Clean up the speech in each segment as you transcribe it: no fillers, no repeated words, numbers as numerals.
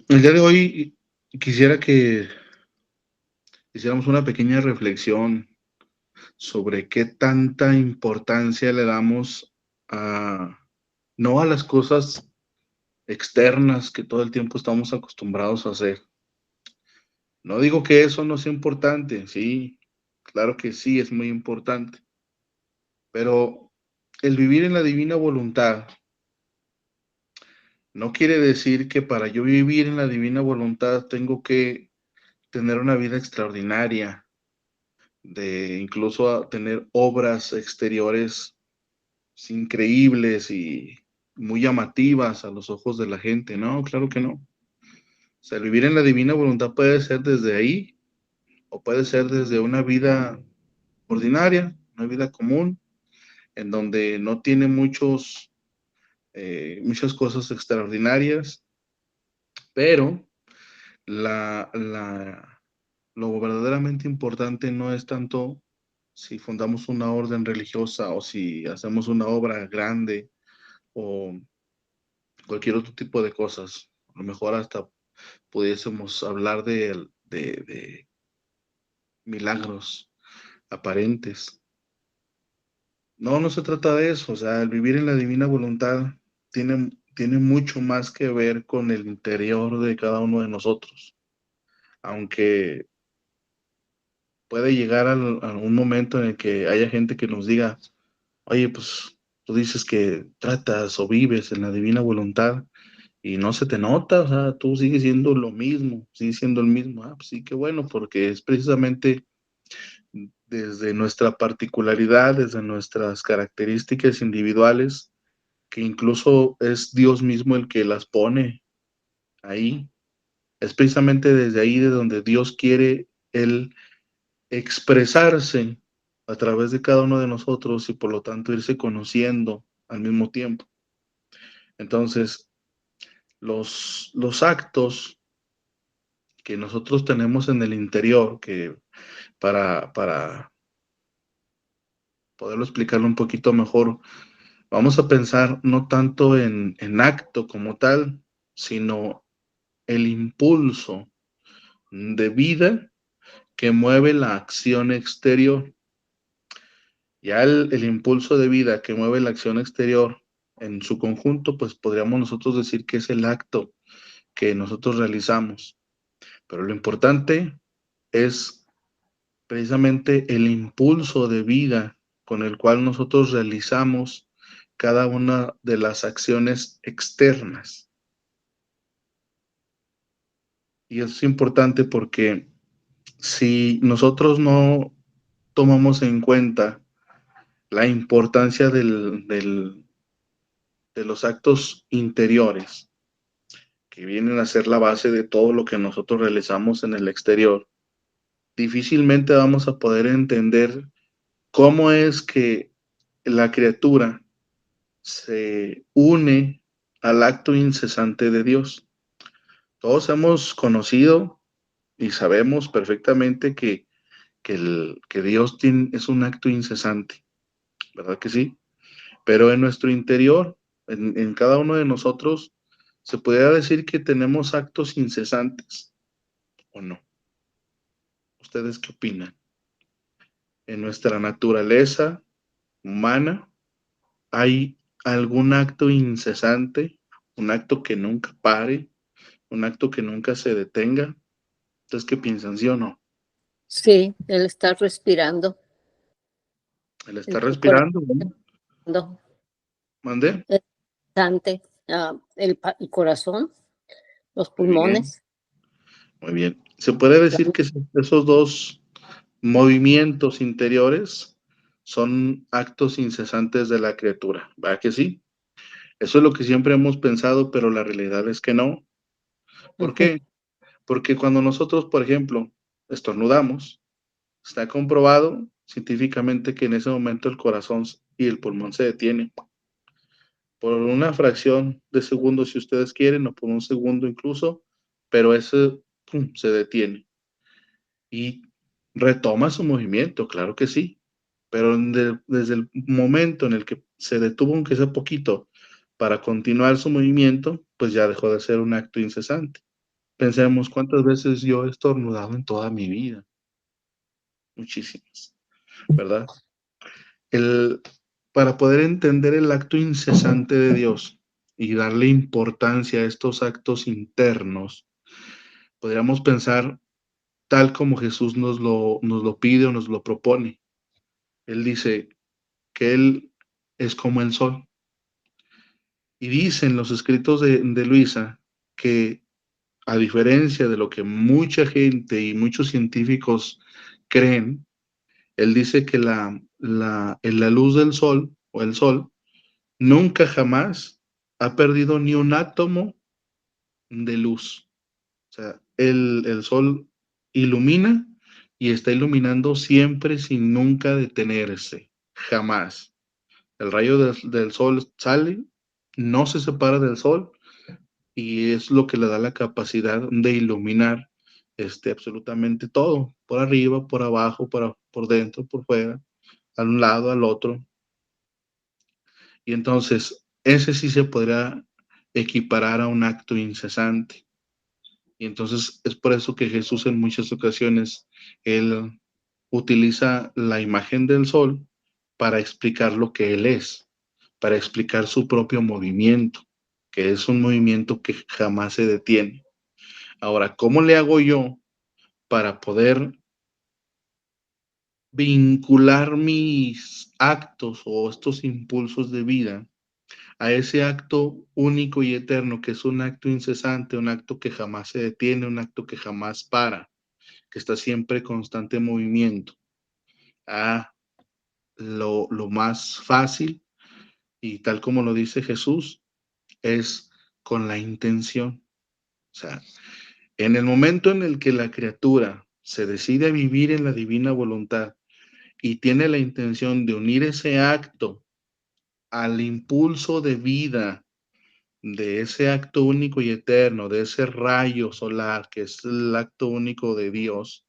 El día de hoy quisiera que hiciéramos una pequeña reflexión sobre qué tanta importancia le damos a, no a las cosas externas que todo el tiempo estamos acostumbrados a hacer. No digo que eso no sea importante, sí, claro que sí, es muy importante, pero el vivir en la divina voluntad no quiere decir que para yo vivir en la divina voluntad tengo que tener una vida extraordinaria, de incluso a tener obras exteriores increíbles y muy llamativas a los ojos de la gente. No, claro que no. O sea, el vivir en la divina voluntad puede ser desde ahí o puede ser desde una vida ordinaria, una vida común, en donde no tiene muchas cosas extraordinarias, pero la, la, lo verdaderamente importante no es tanto si fundamos una orden religiosa o si hacemos una obra grande o cualquier otro tipo de cosas. A lo mejor hasta pudiésemos hablar de milagros aparentes. No, no se trata de eso. O sea, el vivir en la divina voluntad tiene mucho más que ver con el interior de cada uno de nosotros. Aunque puede llegar a un momento en el que haya gente que nos diga, oye, pues tú dices que tratas o vives en la divina voluntad y no se te nota, o sea, tú sigues siendo lo mismo, sigues siendo el mismo. Ah, pues sí, qué bueno, porque es precisamente desde nuestra particularidad, desde nuestras características individuales, que incluso es Dios mismo el que las pone ahí. Es precisamente desde ahí de donde Dios quiere Él expresarse a través de cada uno de nosotros y por lo tanto irse conociendo al mismo tiempo. Entonces, los actos que nosotros tenemos en el interior, que para poderlo explicarlo un poquito mejor, vamos a pensar no tanto en acto como tal, sino el impulso de vida que mueve la acción exterior. Ya el impulso de vida que mueve la acción exterior en su conjunto, pues podríamos nosotros decir que es el acto que nosotros realizamos. Pero lo importante es precisamente el impulso de vida con el cual nosotros realizamos cada una de las acciones externas. Y eso es importante porque si nosotros no tomamos en cuenta la importancia de los actos interiores, que vienen a ser la base de todo lo que nosotros realizamos en el exterior, difícilmente vamos a poder entender cómo es que la criatura se une al acto incesante de Dios. Todos hemos conocido y sabemos perfectamente que Dios es un acto incesante, ¿verdad que sí? Pero en nuestro interior, en cada uno de nosotros, se podría decir que tenemos actos incesantes, ¿o no? ¿Ustedes qué opinan? En nuestra naturaleza humana, ¿hay algún acto incesante? ¿Un acto que nunca pare? ¿Un acto que nunca se detenga? ¿Ustedes qué piensan, sí o no? Sí, él está respirando, ¿Él está el corazón, respirando? ¿No? ¿Mande? el instante, el corazón, los Muy bien, pulmones. muy bien. Se puede decir que esos dos movimientos interiores son actos incesantes de la criatura, ¿verdad que sí? Eso es lo que siempre hemos pensado, pero la realidad es que no. ¿Por Ujú. qué? Porque cuando nosotros, por ejemplo, estornudamos, está comprobado científicamente que en ese momento el corazón y el pulmón se detienen por una fracción de segundo si ustedes quieren, o por un segundo incluso, pero ese pum, se detiene y retoma su movimiento, claro que sí, pero desde el momento en el que se detuvo, aunque sea poquito, para continuar su movimiento, pues ya dejó de ser un acto incesante. Pensemos cuántas veces yo he estornudado en toda mi vida, muchísimas, ¿verdad? El, para poder entender el acto incesante de Dios y darle importancia a estos actos internos, podríamos pensar tal como Jesús nos lo pide o nos lo propone. Él dice que Él es como el sol. Y dicen los escritos de Luisa que a diferencia de lo que mucha gente y muchos científicos creen, él dice que la luz del sol o el sol nunca jamás ha perdido ni un átomo de luz. O sea, el sol ilumina y está iluminando siempre sin nunca detenerse, jamás. El rayo del sol sale, no se separa del sol y es lo que le da la capacidad de iluminar absolutamente todo, por arriba, por abajo, por dentro, por fuera, a un lado, al otro. Y entonces, ese sí se podrá equiparar a un acto incesante. Y entonces es por eso que Jesús en muchas ocasiones, él utiliza la imagen del sol para explicar lo que él es, para explicar su propio movimiento, que es un movimiento que jamás se detiene. Ahora, ¿cómo le hago yo para poder vincular mis actos o estos impulsos de vida a ese acto único y eterno, que es un acto incesante, un acto que jamás se detiene, un acto que jamás para, que está siempre en constante movimiento? Ah, lo más fácil, y tal como lo dice Jesús, es con la intención. O sea, en el momento en el que la criatura se decide a vivir en la divina voluntad y tiene la intención de unir ese acto al impulso de vida de ese acto único y eterno, de ese rayo solar que es el acto único de Dios,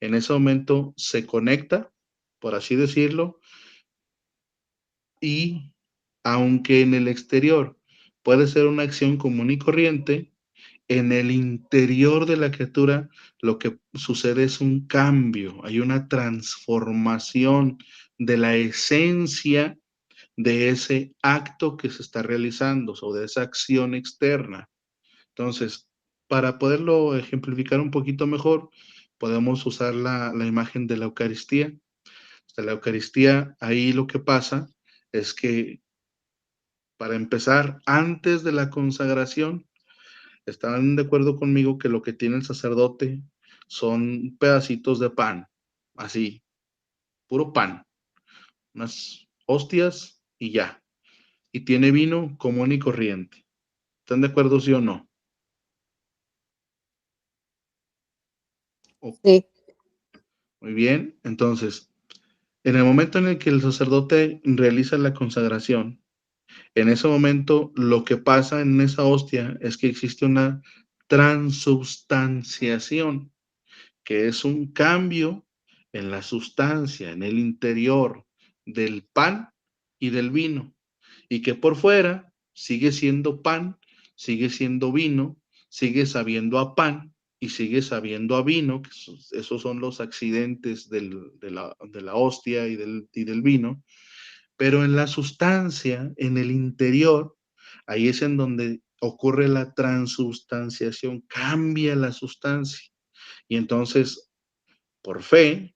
en ese momento se conecta, por así decirlo, y aunque en el exterior puede ser una acción común y corriente, en el interior de la criatura lo que sucede es un cambio, hay una transformación de la esencia de ese acto que se está realizando o de esa acción externa. Entonces, para poderlo ejemplificar un poquito mejor, podemos usar la imagen de la Eucaristía. La Eucaristía, ahí lo que pasa es que, para empezar, antes de la consagración, están de acuerdo conmigo que lo que tiene el sacerdote son pedacitos de pan, así, puro pan, unas hostias y ya. Y tiene vino común y corriente. ¿Están de acuerdo, sí o no? Oh, Sí, muy bien, entonces, en el momento en el que el sacerdote realiza la consagración, en ese momento lo que pasa en esa hostia es que existe una transubstanciación, que es un cambio en la sustancia, en el interior del pan y del vino, y que por fuera sigue siendo pan, sigue siendo vino, sigue sabiendo a pan y sigue sabiendo a vino, que esos son los accidentes de la hostia y del vino, pero en la sustancia, en el interior, ahí es en donde ocurre la transubstanciación, cambia la sustancia. Y entonces, por fe,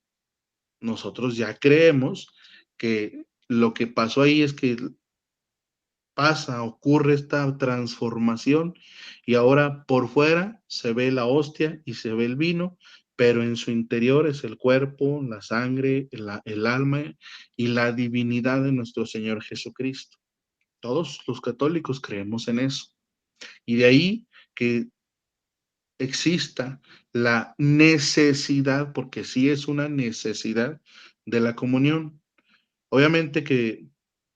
nosotros ya creemos que lo que pasó ahí es que pasa, ocurre esta transformación y ahora por fuera se ve la hostia y se ve el vino, pero en su interior es el cuerpo, la sangre, el alma y la divinidad de nuestro Señor Jesucristo. Todos los católicos creemos en eso. Y de ahí que exista la necesidad, porque sí es una necesidad de la comunión. Obviamente que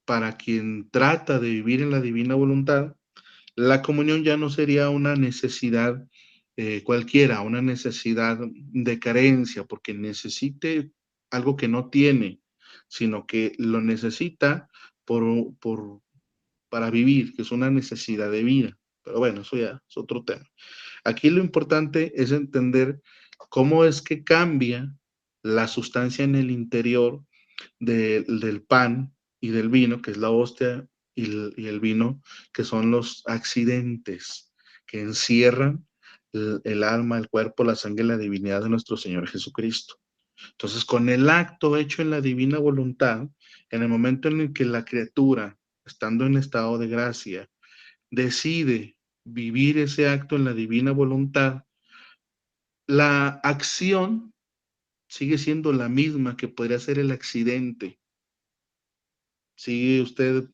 para quien trata de vivir en la divina voluntad, la comunión ya no sería una necesidad cualquiera, una necesidad de carencia, porque necesite algo que no tiene, sino que lo necesita por, para vivir, que es una necesidad de vida. Pero bueno, eso ya es otro tema. Aquí lo importante es entender cómo es que cambia la sustancia en el interior del pan y del vino, que es la hostia, y el vino, que son los accidentes que encierran el alma, el cuerpo, la sangre y la divinidad de nuestro Señor Jesucristo. Entonces, con el acto hecho en la divina voluntad, en el momento en el que la criatura, estando en estado de gracia, decide vivir ese acto en la divina voluntad, la acción sigue siendo la misma que podría ser el accidente. Sigue usted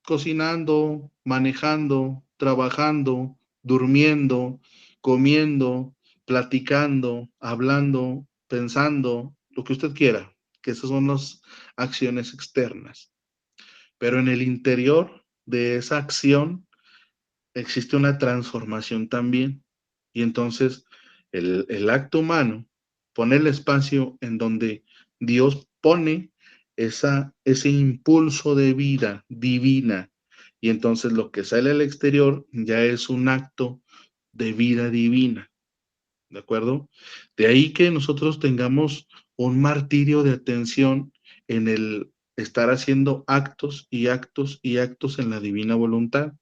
cocinando, manejando, trabajando, durmiendo, comiendo, platicando, hablando, pensando, lo que usted quiera, que esas son las acciones externas. Pero en el interior de esa acción existe una transformación también. Y entonces el acto humano pone el espacio en donde Dios pone ese impulso de vida divina. Y entonces lo que sale al exterior ya es un acto de vida divina. ¿De acuerdo? De ahí que nosotros tengamos un martirio de atención en el estar haciendo actos y actos y actos en la divina voluntad.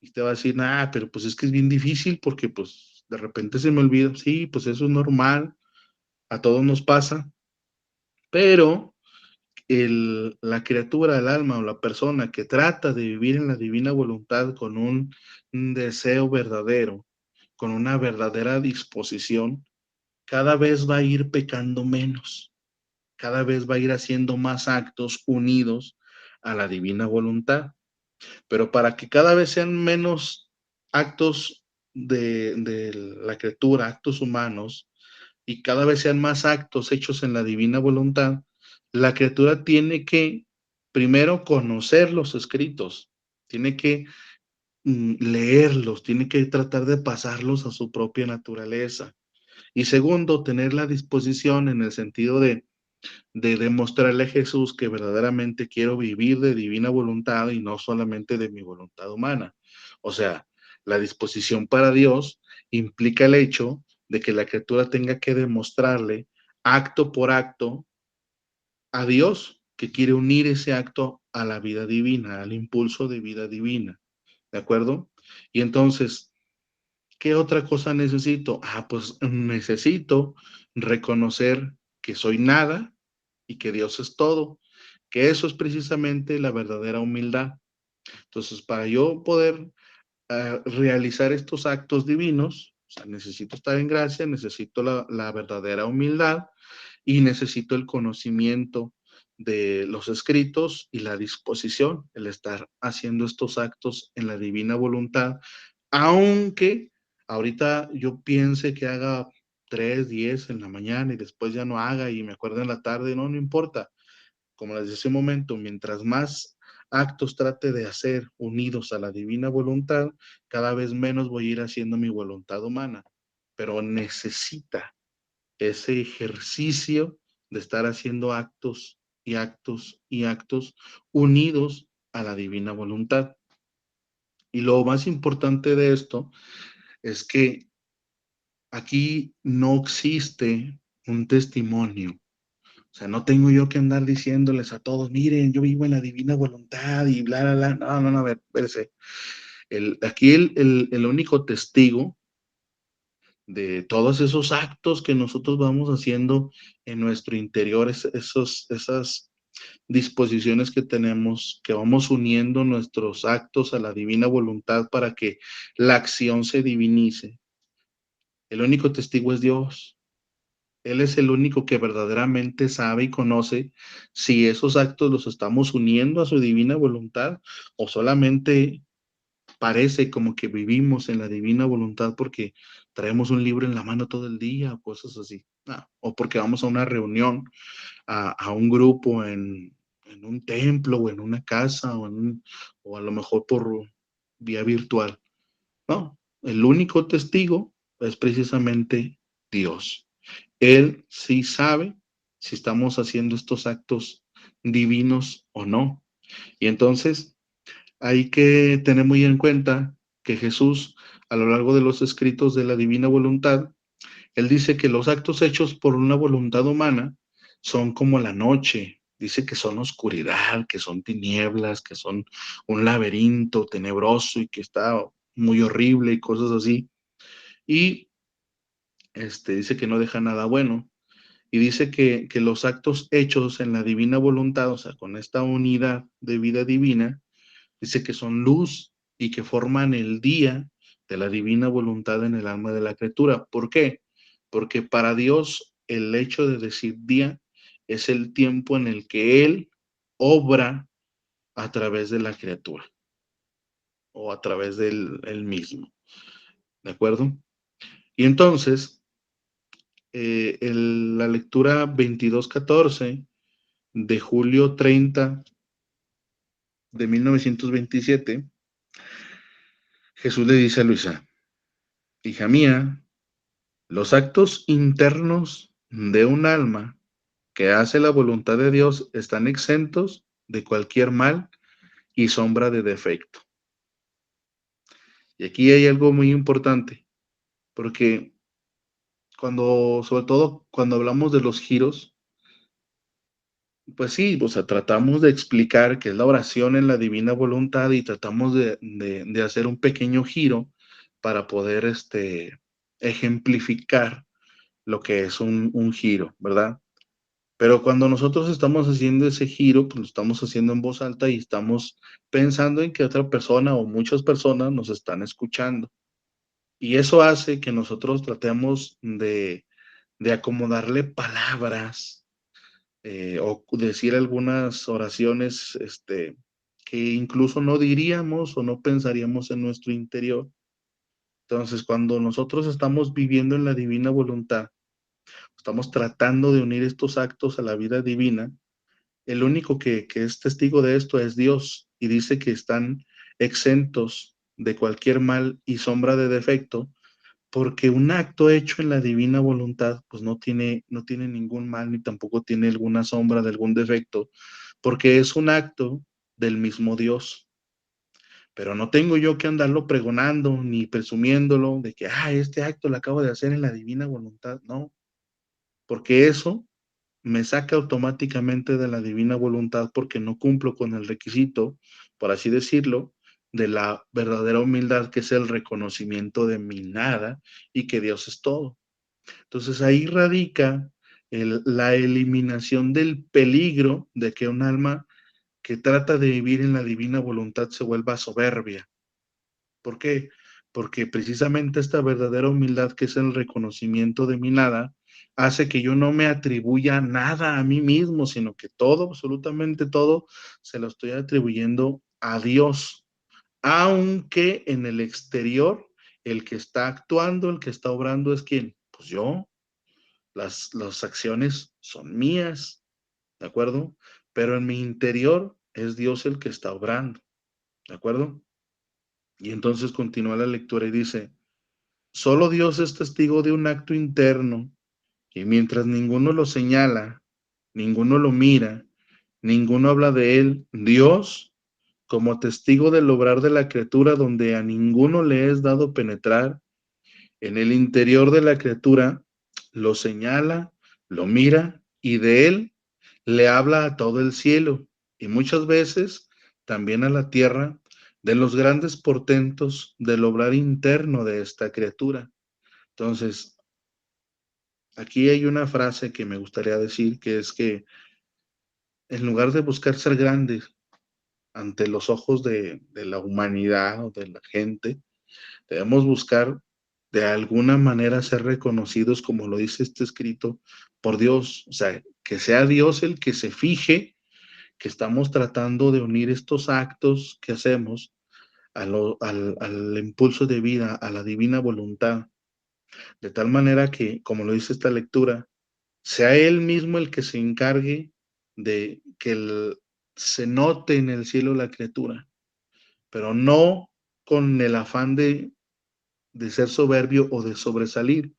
Y te va a decir, pero pues es que es bien difícil porque pues de repente se me olvida. Sí, pues eso es normal, a todos nos pasa, pero la criatura, el alma o la persona que trata de vivir en la divina voluntad con un deseo verdadero, con una verdadera disposición, cada vez va a ir pecando menos, cada vez va a ir haciendo más actos unidos a la divina voluntad. Pero para que cada vez sean menos actos de la criatura, actos humanos, y cada vez sean más actos hechos en la divina voluntad, la criatura tiene que primero conocer los escritos, tiene que leerlos, tiene que tratar de pasarlos a su propia naturaleza. Y segundo, tener la disposición en el sentido de demostrarle a Jesús que verdaderamente quiero vivir de divina voluntad y no solamente de mi voluntad humana. O sea, la disposición para Dios implica el hecho de que la criatura tenga que demostrarle acto por acto a Dios que quiere unir ese acto a la vida divina, al impulso de vida divina. ¿De acuerdo? Y entonces, ¿qué otra cosa necesito? Pues necesito reconocer que soy nada y que Dios es todo, que eso es precisamente la verdadera humildad. Entonces, para yo poder realizar estos actos divinos, o sea, necesito estar en gracia, necesito la verdadera humildad y necesito el conocimiento de los escritos y la disposición, el estar haciendo estos actos en la divina voluntad, aunque ahorita yo piense que haga 3, 10 en la mañana y después ya no haga y me acuerdo en la tarde, no, no importa. Como les decía un momento, mientras más actos trate de hacer unidos a la divina voluntad, cada vez menos voy a ir haciendo mi voluntad humana, pero necesita ese ejercicio de estar haciendo actos y actos y actos unidos a la divina voluntad. Y lo más importante de esto es que aquí no existe un testimonio. O sea, no tengo yo que andar diciéndoles a todos, miren, yo vivo en la divina voluntad y bla, bla, bla. No, no, no, a ver, espérese. Aquí el único testigo de todos esos actos que nosotros vamos haciendo en nuestro interior, esas disposiciones que tenemos, que vamos uniendo nuestros actos a la divina voluntad para que la acción se divinice. El único testigo es Dios. Él es el único que verdaderamente sabe y conoce si esos actos los estamos uniendo a su divina voluntad o solamente parece como que vivimos en la divina voluntad porque traemos un libro en la mano todo el día o cosas así. O porque vamos a una reunión, a un grupo en un templo o en una casa o a lo mejor por vía virtual. No, el único testigo es precisamente Dios. Él sí sabe si estamos haciendo estos actos divinos o no. Y entonces hay que tener muy en cuenta que Jesús, a lo largo de los escritos de la divina voluntad, él dice que los actos hechos por una voluntad humana son como la noche. Dice que son oscuridad, que son tinieblas, que son un laberinto tenebroso y que está muy horrible y cosas así. Y dice que no deja nada bueno. Y dice que los actos hechos en la divina voluntad, o sea, con esta unidad de vida divina, dice que son luz y que forman el día de la divina voluntad en el alma de la criatura. ¿Por qué? Porque para Dios el hecho de decir día es el tiempo en el que Él obra a través de la criatura o a través del él mismo. ¿De acuerdo? Y entonces, la lectura 22:14 de julio 30 de 1927, Jesús le dice a Luisa, hija mía, los actos internos de un alma que hace la voluntad de Dios están exentos de cualquier mal y sombra de defecto. Y aquí hay algo muy importante, porque sobre todo cuando hablamos de los giros, pues sí, o sea, tratamos de explicar qué es la oración en la divina voluntad y tratamos de hacer un pequeño giro para poder ejemplificar lo que es un giro, ¿verdad? Pero cuando nosotros estamos haciendo ese giro, pues lo estamos haciendo en voz alta y estamos pensando en que otra persona o muchas personas nos están escuchando. Y eso hace que nosotros tratemos de acomodarle palabras o decir algunas oraciones que incluso no diríamos o no pensaríamos en nuestro interior. Entonces, cuando nosotros estamos viviendo en la divina voluntad, estamos tratando de unir estos actos a la vida divina, el único que es testigo de esto es Dios y dice que están exentos de cualquier mal y sombra de defecto, porque un acto hecho en la divina voluntad, pues no tiene ningún mal ni tampoco tiene alguna sombra de algún defecto, porque es un acto del mismo Dios. Pero no tengo yo que andarlo pregonando ni presumiéndolo de que, este acto lo acabo de hacer en la divina voluntad. No, porque eso me saca automáticamente de la divina voluntad porque no cumplo con el requisito, por así decirlo, de la verdadera humildad, que es el reconocimiento de mi nada y que Dios es todo. Entonces ahí radica la eliminación del peligro de que un alma que trata de vivir en la divina voluntad se vuelva soberbia. ¿Por qué? Porque precisamente esta verdadera humildad, que es el reconocimiento de mi nada, hace que yo no me atribuya nada a mí mismo, sino que todo, absolutamente todo, se lo estoy atribuyendo a Dios. Aunque en el exterior, el que está actuando, el que está obrando es quién? Pues yo. Las acciones son mías, ¿de acuerdo? Pero en mi interior es Dios el que está obrando, ¿de acuerdo? Y entonces continúa la lectura y dice, solo Dios es testigo de un acto interno y mientras ninguno lo señala, ninguno lo mira, ninguno habla de él, Dios, como testigo del obrar de la criatura donde a ninguno le es dado penetrar, en el interior de la criatura lo señala, lo mira y de él le habla a todo el cielo y muchas veces también a la tierra de los grandes portentos del obrar interno de esta criatura. Entonces, aquí hay una frase que me gustaría decir, que es que en lugar de buscar ser grandes ante los ojos de la humanidad o de la gente, debemos buscar de alguna manera ser reconocidos, como lo dice este escrito, por Dios. O sea, que sea Dios el que se fije que estamos tratando de unir estos actos que hacemos al impulso de vida, a la divina voluntad, de tal manera que, como lo dice esta lectura, sea Él mismo el que se encargue de que se note en el cielo la criatura, pero no con el afán de ser soberbio o de sobresalir.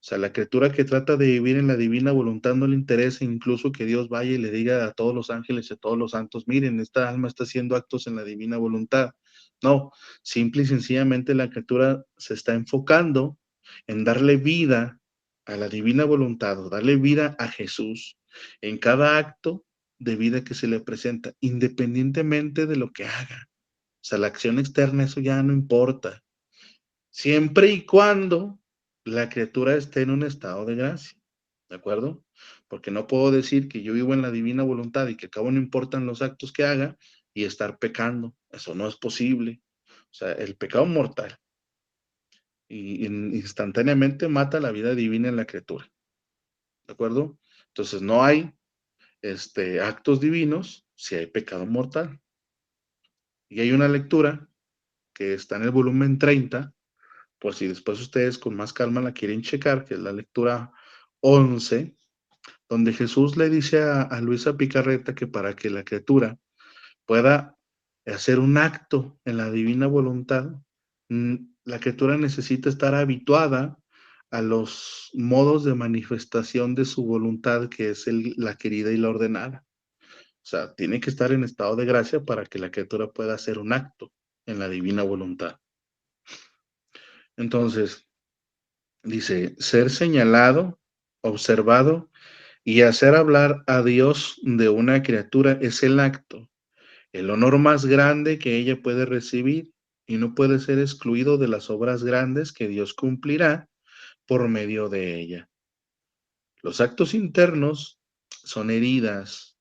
O sea, la criatura que trata de vivir en la divina voluntad no le interesa incluso que Dios vaya y le diga a todos los ángeles y a todos los santos, miren, esta alma está haciendo actos en la divina voluntad. No, simple y sencillamente la criatura se está enfocando en darle vida a la divina voluntad, o darle vida a Jesús en cada acto de vida que se le presenta, independientemente de lo que haga. O sea, la acción externa, eso ya no importa, siempre y cuando la criatura esté en un estado de gracia, ¿de acuerdo? Porque no puedo decir que yo vivo en la divina voluntad y que a cabo no importan los actos que haga y estar pecando. Eso no es posible. O sea, el pecado mortal y instantáneamente mata la vida divina en la criatura, ¿de acuerdo? Entonces no hay actos divinos si hay pecado mortal. Y hay una lectura que está en el volumen 30, por si después ustedes con más calma la quieren checar, que es la lectura 11, donde Jesús le dice a Luisa Picarreta que para que la criatura pueda hacer un acto en la divina voluntad, la criatura necesita estar habituada a los modos de manifestación de su voluntad, que es la querida y la ordenada. O sea, tiene que estar en estado de gracia para que la criatura pueda hacer un acto en la divina voluntad. Entonces, dice, ser señalado, observado y hacer hablar a Dios de una criatura es el acto, el honor más grande que ella puede recibir y no puede ser excluido de las obras grandes que Dios cumplirá por medio de ella. Los actos internos son heridas,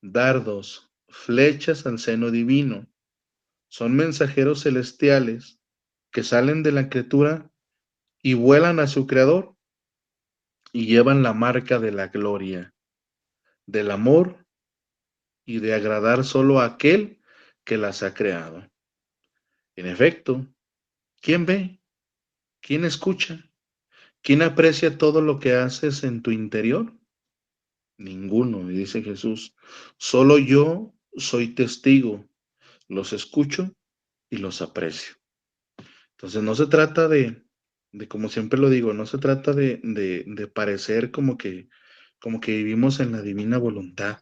dardos, flechas al seno divino, son mensajeros celestiales que salen de la criatura y vuelan a su creador y llevan la marca de la gloria, del amor y de agradar solo a aquel que las ha creado. En efecto, ¿quién ve? ¿Quién escucha? ¿Quién aprecia todo lo que haces en tu interior? Ninguno, dice Jesús. Solo yo soy testigo, los escucho y los aprecio. Entonces no se trata de como siempre lo digo, no se trata de parecer como que vivimos en la divina voluntad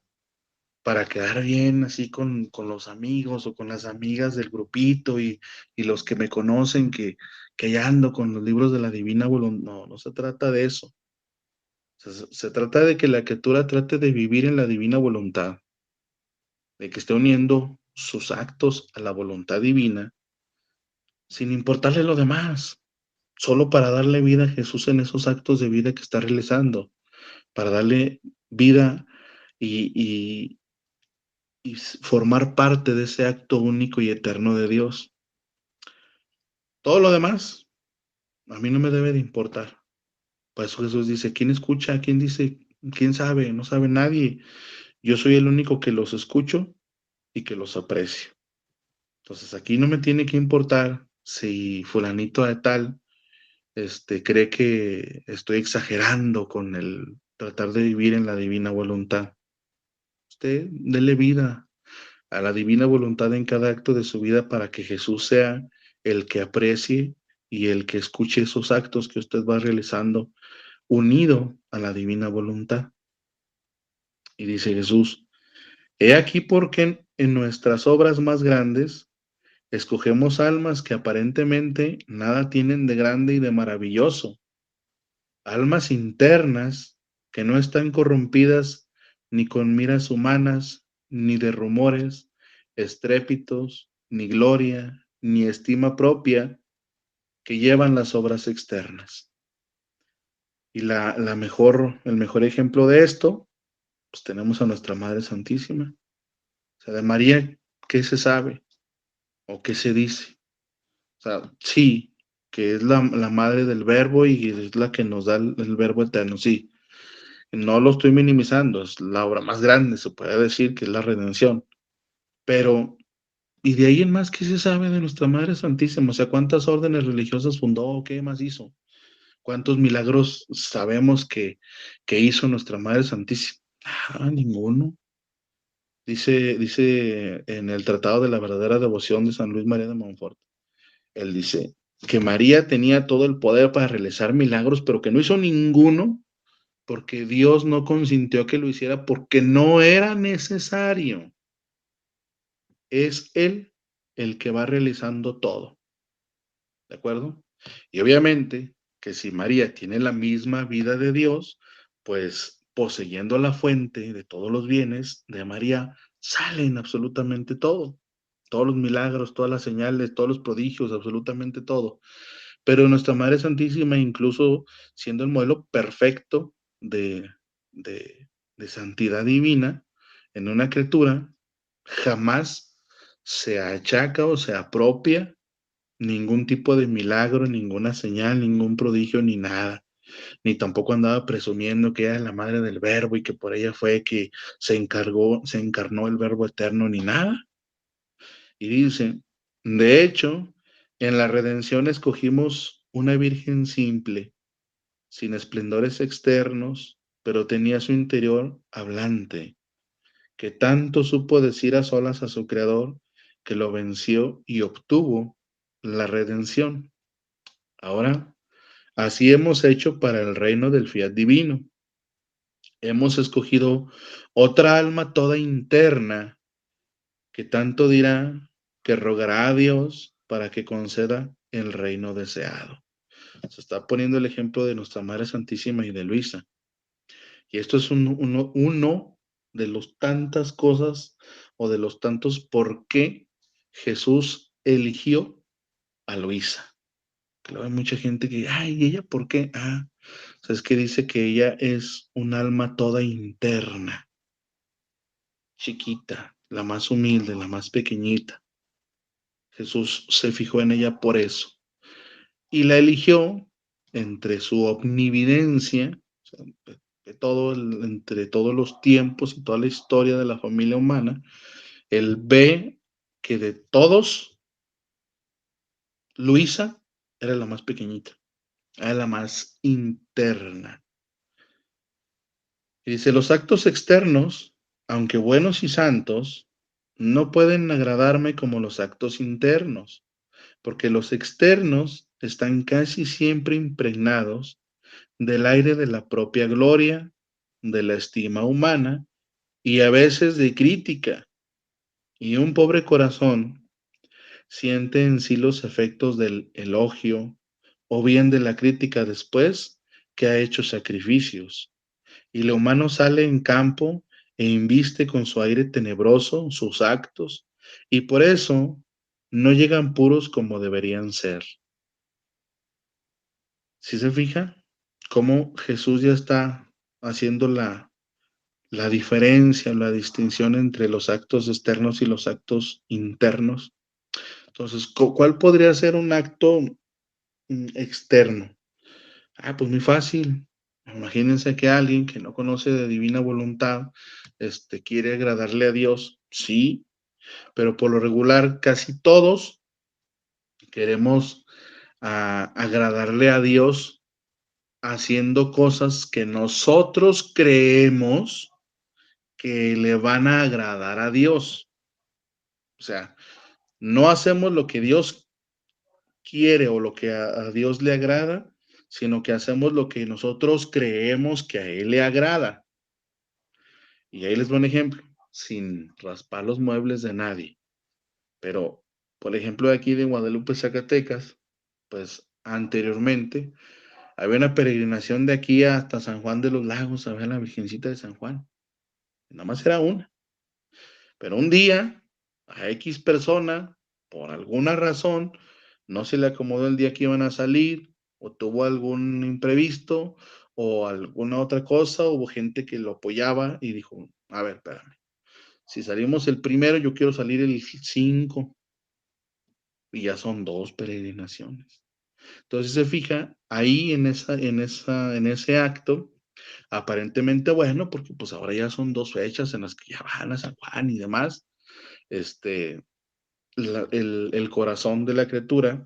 para quedar bien así con los amigos o con las amigas del grupito y los que me conocen que ya ando con los libros de la divina voluntad. No, no se trata de eso. Se trata de que la criatura trate de vivir en la divina voluntad, de que esté uniendo sus actos a la voluntad divina, sin importarle lo demás, solo para darle vida a Jesús en esos actos de vida que está realizando, para darle vida y, y formar parte de ese acto único y eterno de Dios. Todo lo demás a mí no me debe de importar. Por eso Jesús dice, ¿quién escucha? ¿Quién dice? ¿Quién sabe? No sabe nadie. Yo soy el único que los escucho y que los aprecio. Entonces aquí no me tiene que importar si fulanito de tal cree que estoy exagerando con el tratar de vivir en la divina voluntad. Usted dele vida a la divina voluntad en cada acto de su vida para que Jesús sea el que aprecie y el que escuche esos actos que usted va realizando unido a la divina voluntad. Y dice Jesús, he aquí porque en nuestras obras más grandes escogemos almas que aparentemente nada tienen de grande y de maravilloso, almas internas que no están corrompidas ni con miras humanas, ni de rumores, estrépitos, ni gloria, ni estima propia, que llevan las obras externas. Y el mejor ejemplo de esto, pues tenemos a nuestra Madre Santísima. O sea, de María, ¿qué se sabe o qué se dice? O sea, sí, que es la madre del verbo y es la que nos da el verbo eterno, sí. No lo estoy minimizando, es la obra más grande, se puede decir que es la redención. Pero, ¿y de ahí en más qué se sabe de nuestra Madre Santísima? O sea, ¿cuántas órdenes religiosas fundó? ¿Qué más hizo? ¿Cuántos milagros sabemos que hizo nuestra Madre Santísima? Ah, ninguno. Dice en el Tratado de la Verdadera Devoción de San Luis María de Montfort, él dice que María tenía todo el poder para realizar milagros, pero que no hizo ninguno porque Dios no consintió que lo hiciera porque no era necesario. Es Él el que va realizando todo, ¿de acuerdo? Y obviamente que si María tiene la misma vida de Dios, pues poseyendo la fuente de todos los bienes de María, salen absolutamente todo, todos los milagros, todas las señales, todos los prodigios, absolutamente todo. Pero nuestra Madre Santísima, incluso siendo el modelo perfecto de, de santidad divina en una criatura, jamás se achaca o se apropia ningún tipo de milagro, ninguna señal, ningún prodigio, ni nada. Ni tampoco andaba presumiendo que era la madre del verbo y que por ella fue que se encarnó el verbo eterno, ni nada. Y dice, de hecho, en la redención escogimos una virgen simple, sin esplendores externos, pero tenía su interior hablante, que tanto supo decir a solas a su creador, que lo venció y obtuvo la redención. Ahora, así hemos hecho para el reino del fiat divino. Hemos escogido otra alma toda interna, que tanto dirá que rogará a Dios para que conceda el reino deseado. Se está poniendo el ejemplo de nuestra Madre Santísima y de Luisa. Y esto es uno de los tantas cosas o de los tantos por qué Jesús eligió a Luisa. Claro, hay mucha gente que, ay, ¿y ella por qué? Ah, o sea, es que dice que ella es un alma toda interna, chiquita, la más humilde, la más pequeñita. Jesús se fijó en ella por eso. Y la eligió entre su omnividencia, o sea, entre todos los tiempos y toda la historia de la familia humana. Él ve que de todos, Luisa era la más pequeñita, era la más interna. Y dice, los actos externos, aunque buenos y santos, no pueden agradarme como los actos internos, porque los externos están casi siempre impregnados del aire de la propia gloria, de la estima humana y a veces de crítica. Y un pobre corazón siente en sí los efectos del elogio o bien de la crítica después que ha hecho sacrificios. Y lo humano sale en campo e inviste con su aire tenebroso sus actos, y por eso no llegan puros como deberían ser. ¿Sí se fija? Cómo Jesús ya está haciendo la diferencia, la distinción entre los actos externos y los actos internos. Entonces, ¿cuál podría ser un acto externo? Ah, pues muy fácil. Imagínense que alguien que no conoce de divina voluntad, quiere agradarle a Dios, sí, pero por lo regular casi todos queremos agradarle a Dios haciendo cosas que nosotros creemos que le van a agradar a Dios. O sea, no hacemos lo que Dios quiere o lo que a Dios le agrada, sino que hacemos lo que nosotros creemos que a Él le agrada. Y ahí les doy un ejemplo, sin raspar los muebles de nadie. Pero, por ejemplo, aquí de Guadalupe, Zacatecas, pues anteriormente había una peregrinación de aquí hasta San Juan de los Lagos a ver a la Virgencita de San Juan. Nada más era una. Pero un día, a X persona, por alguna razón, no se le acomodó el día que iban a salir, o tuvo algún imprevisto, o alguna otra cosa, hubo gente que lo apoyaba y dijo, a ver, espérame, si salimos el primero, yo quiero salir el 5, y ya son 2 peregrinaciones. Entonces se fija ahí en ese acto, aparentemente bueno, porque pues ahora ya son 2 fechas en las que ya van a San Juan y demás. Este, el corazón de la criatura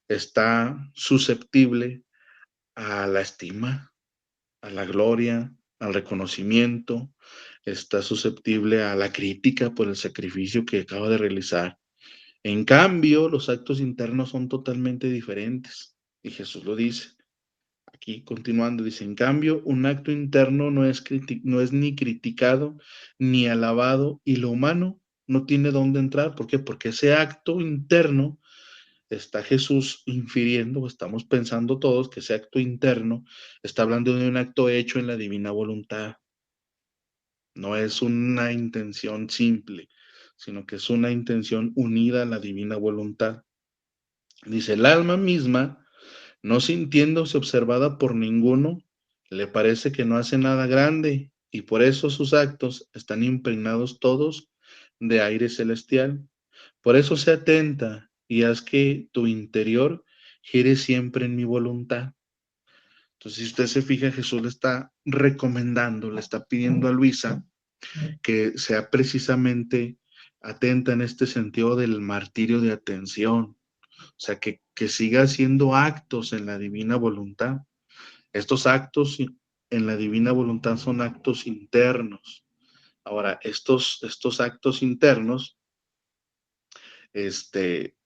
está susceptible a la estima, a la gloria, al reconocimiento, está susceptible a la crítica por el sacrificio que acaba de realizar. En cambio, los actos internos son totalmente diferentes. Y Jesús lo dice. Aquí continuando, dice, en cambio, un acto interno no es ni criticado ni alabado, y lo humano no tiene dónde entrar. ¿Por qué? Porque ese acto interno está Jesús infiriendo, o estamos pensando todos que ese acto interno está hablando de un acto hecho en la divina voluntad. No es una intención simple, sino que es una intención unida a la divina voluntad. Dice, el alma misma, no sintiéndose observada por ninguno, le parece que no hace nada grande, y por eso sus actos están impregnados todos de aire celestial. Por eso se atenta y haz que tu interior gire siempre en mi voluntad. Entonces, si usted se fija, Jesús le está recomendando, le está pidiendo a Luisa que sea precisamente atenta en este sentido del martirio de atención, o sea, que siga haciendo actos en la divina voluntad. Estos actos en la divina voluntad son actos internos. Ahora, estos actos internos, este,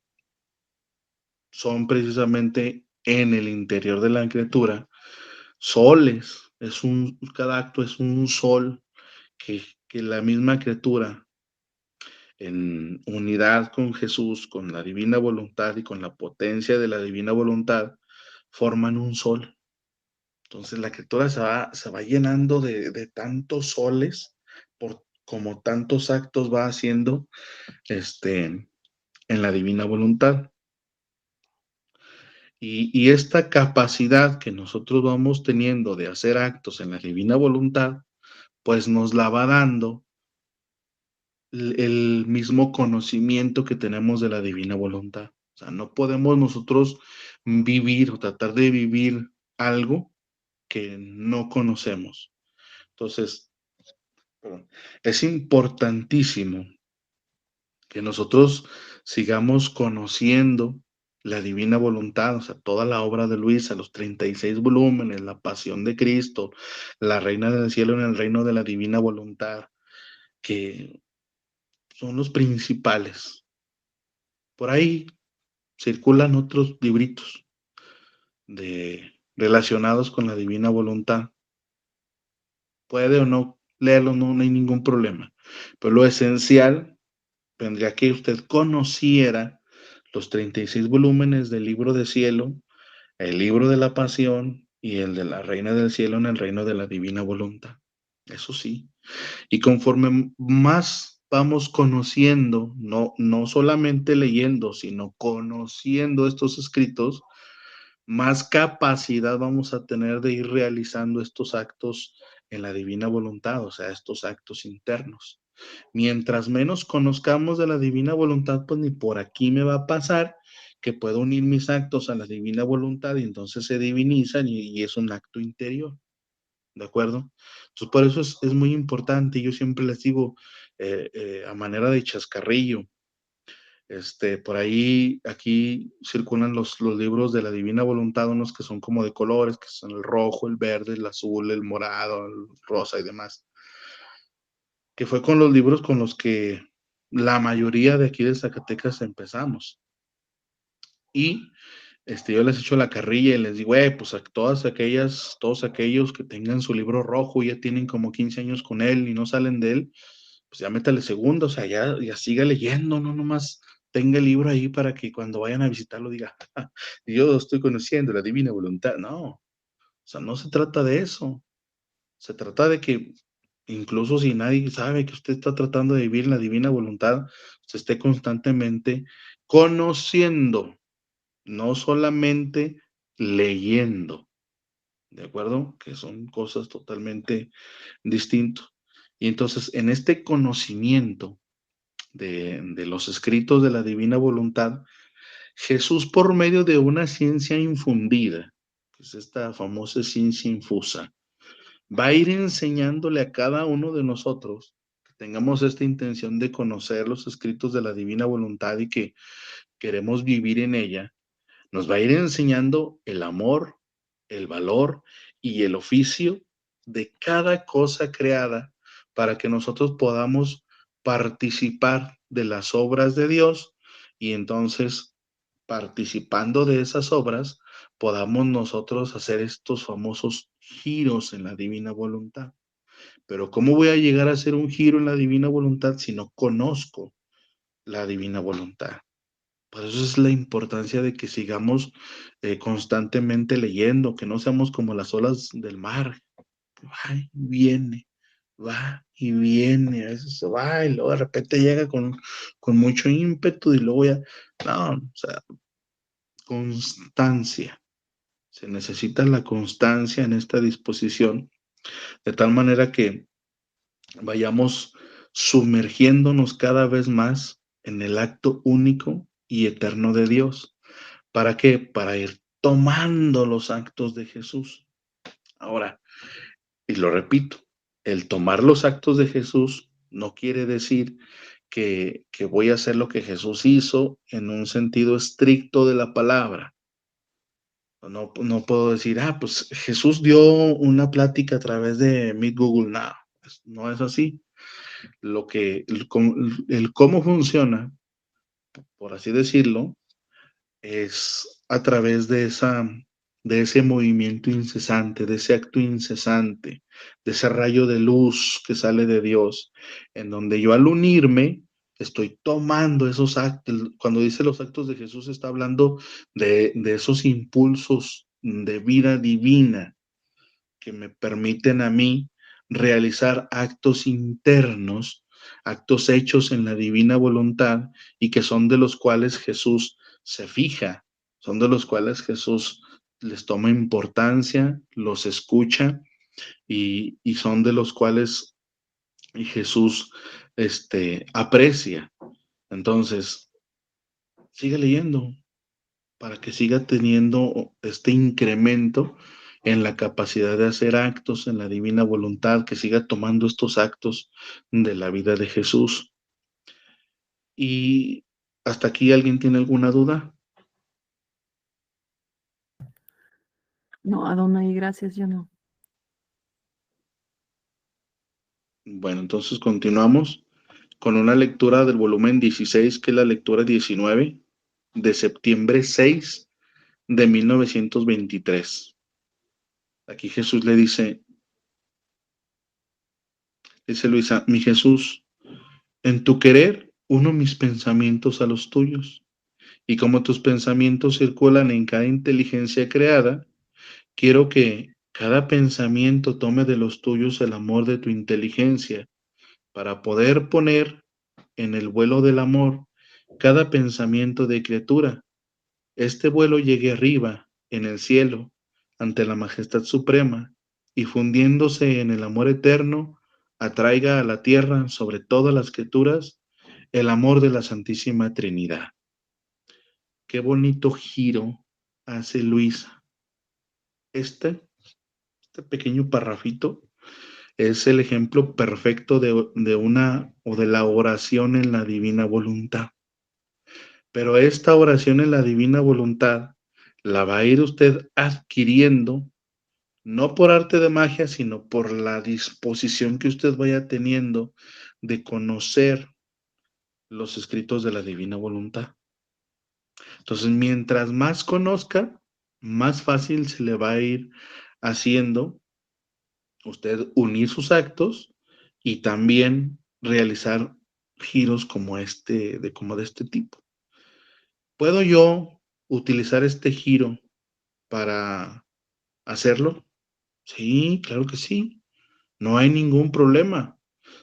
son precisamente en el interior de la criatura, soles, cada acto es un sol que la misma criatura en unidad con Jesús, con la divina voluntad y con la potencia de la divina voluntad, forman un sol. Entonces la criatura se va llenando de tantos soles por como tantos actos va haciendo en la divina voluntad. Y esta capacidad que nosotros vamos teniendo de hacer actos en la divina voluntad, pues nos la va dando el mismo conocimiento que tenemos de la divina voluntad. O sea, no podemos nosotros vivir o tratar de vivir algo que no conocemos. Entonces, perdón, es importantísimo que nosotros sigamos conociendo la divina voluntad, o sea, toda la obra de Luisa, los 36 volúmenes, la pasión de Cristo, la reina del cielo en el reino de la divina voluntad, que son los principales. Por ahí circulan otros libritos relacionados con la divina voluntad. Puede o no leerlo, no hay ningún problema. Pero lo esencial vendría que usted conociera los 36 volúmenes del libro de cielo, el libro de la pasión y el de la reina del cielo en el reino de la divina voluntad. Eso sí. Y conforme más vamos conociendo, no solamente leyendo, sino conociendo estos escritos, más capacidad vamos a tener de ir realizando estos actos en la divina voluntad, o sea, estos actos internos. Mientras menos conozcamos de la divina voluntad, pues ni por aquí me va a pasar que puedo unir mis actos a la divina voluntad y entonces se divinizan y es un acto interior. ¿De acuerdo? Entonces, por eso es muy importante. Yo siempre les digo, a manera de chascarrillo, por ahí, aquí circulan los libros de la Divina Voluntad, unos que son como de colores, que son el rojo, el verde, el azul, el morado, el rosa y demás. Que fue con los libros con los que la mayoría de aquí de Zacatecas empezamos. Y yo les echo la carrilla y les digo, pues a todos aquellos que tengan su libro rojo y ya tienen como 15 años con él y no salen de él, pues ya métale segundo, o sea, ya siga leyendo, no nomás tenga el libro ahí para que cuando vayan a visitarlo diga, yo estoy conociendo la divina voluntad. No, o sea, no se trata de eso. Se trata de que incluso si nadie sabe que usted está tratando de vivir la divina voluntad, usted esté constantemente conociendo, no solamente leyendo, ¿de acuerdo? Que son cosas totalmente distintas. Y entonces, en este conocimiento de los escritos de la divina voluntad, Jesús, por medio de una ciencia infundida, que es esta famosa ciencia infusa, va a ir enseñándole a cada uno de nosotros que tengamos esta intención de conocer los escritos de la divina voluntad y que queremos vivir en ella, nos va a ir enseñando el amor, el valor y el oficio de cada cosa creada para que nosotros podamos participar de las obras de Dios y entonces participando de esas obras podamos nosotros hacer estos famosos giros en la divina voluntad. Pero ¿cómo voy a llegar a hacer un giro en la divina voluntad si no conozco la divina voluntad? Por eso es la importancia de que sigamos constantemente leyendo, que no seamos como las olas del mar, va y viene, va y viene, a veces se va y luego de repente llega con mucho ímpetu y luego ya, no, o sea, constancia. Se necesita la constancia en esta disposición, de tal manera que vayamos sumergiéndonos cada vez más en el acto único y eterno de Dios. ¿Para qué? Para ir tomando los actos de Jesús. Ahora, y lo repito, el tomar los actos de Jesús no quiere decir que voy a hacer lo que Jesús hizo en un sentido estricto de la palabra. No, no puedo decir, pues Jesús dio una plática a través de Meet Google. No, no es así. El cómo funciona, por así decirlo, es a través de ese movimiento incesante, de ese acto incesante, de ese rayo de luz que sale de Dios, en donde yo al unirme estoy tomando esos actos. Cuando dice los actos de Jesús, está hablando de esos impulsos de vida divina que me permiten a mí realizar actos internos, actos hechos en la divina voluntad y que son de los cuales Jesús se fija, son de los cuales Jesús les toma importancia, los escucha y son de los cuales Jesús aprecia. Entonces, sigue leyendo, para que siga teniendo este incremento en la capacidad de hacer actos en la divina voluntad, que siga tomando estos actos de la vida de Jesús. Y hasta aquí, ¿alguien tiene alguna duda? No, Adonai, gracias, yo no. Bueno, entonces continuamos con una lectura del volumen 16, que es la lectura 19 de septiembre 6 de 1923. Aquí Jesús le dice Luisa, mi Jesús, en tu querer uno mis pensamientos a los tuyos, y como tus pensamientos circulan en cada inteligencia creada, quiero que cada pensamiento tome de los tuyos el amor de tu inteligencia, para poder poner en el vuelo del amor cada pensamiento de criatura. Este vuelo llegue arriba, en el cielo, ante la majestad suprema, y fundiéndose en el amor eterno, atraiga a la tierra sobre todas las criaturas el amor de la Santísima Trinidad. Qué bonito giro hace Luisa. Este pequeño parrafito es el ejemplo perfecto de una o de la oración en la divina voluntad. Pero esta oración en la divina voluntad la va a ir usted adquiriendo, no por arte de magia, sino por la disposición que usted vaya teniendo de conocer los escritos de la divina voluntad. Entonces, mientras más conozca, más fácil se le va a ir haciendo usted unir sus actos y también realizar giros como como de este tipo. ¿Puedo yo utilizar este giro para hacerlo? Sí, claro que sí. No hay ningún problema.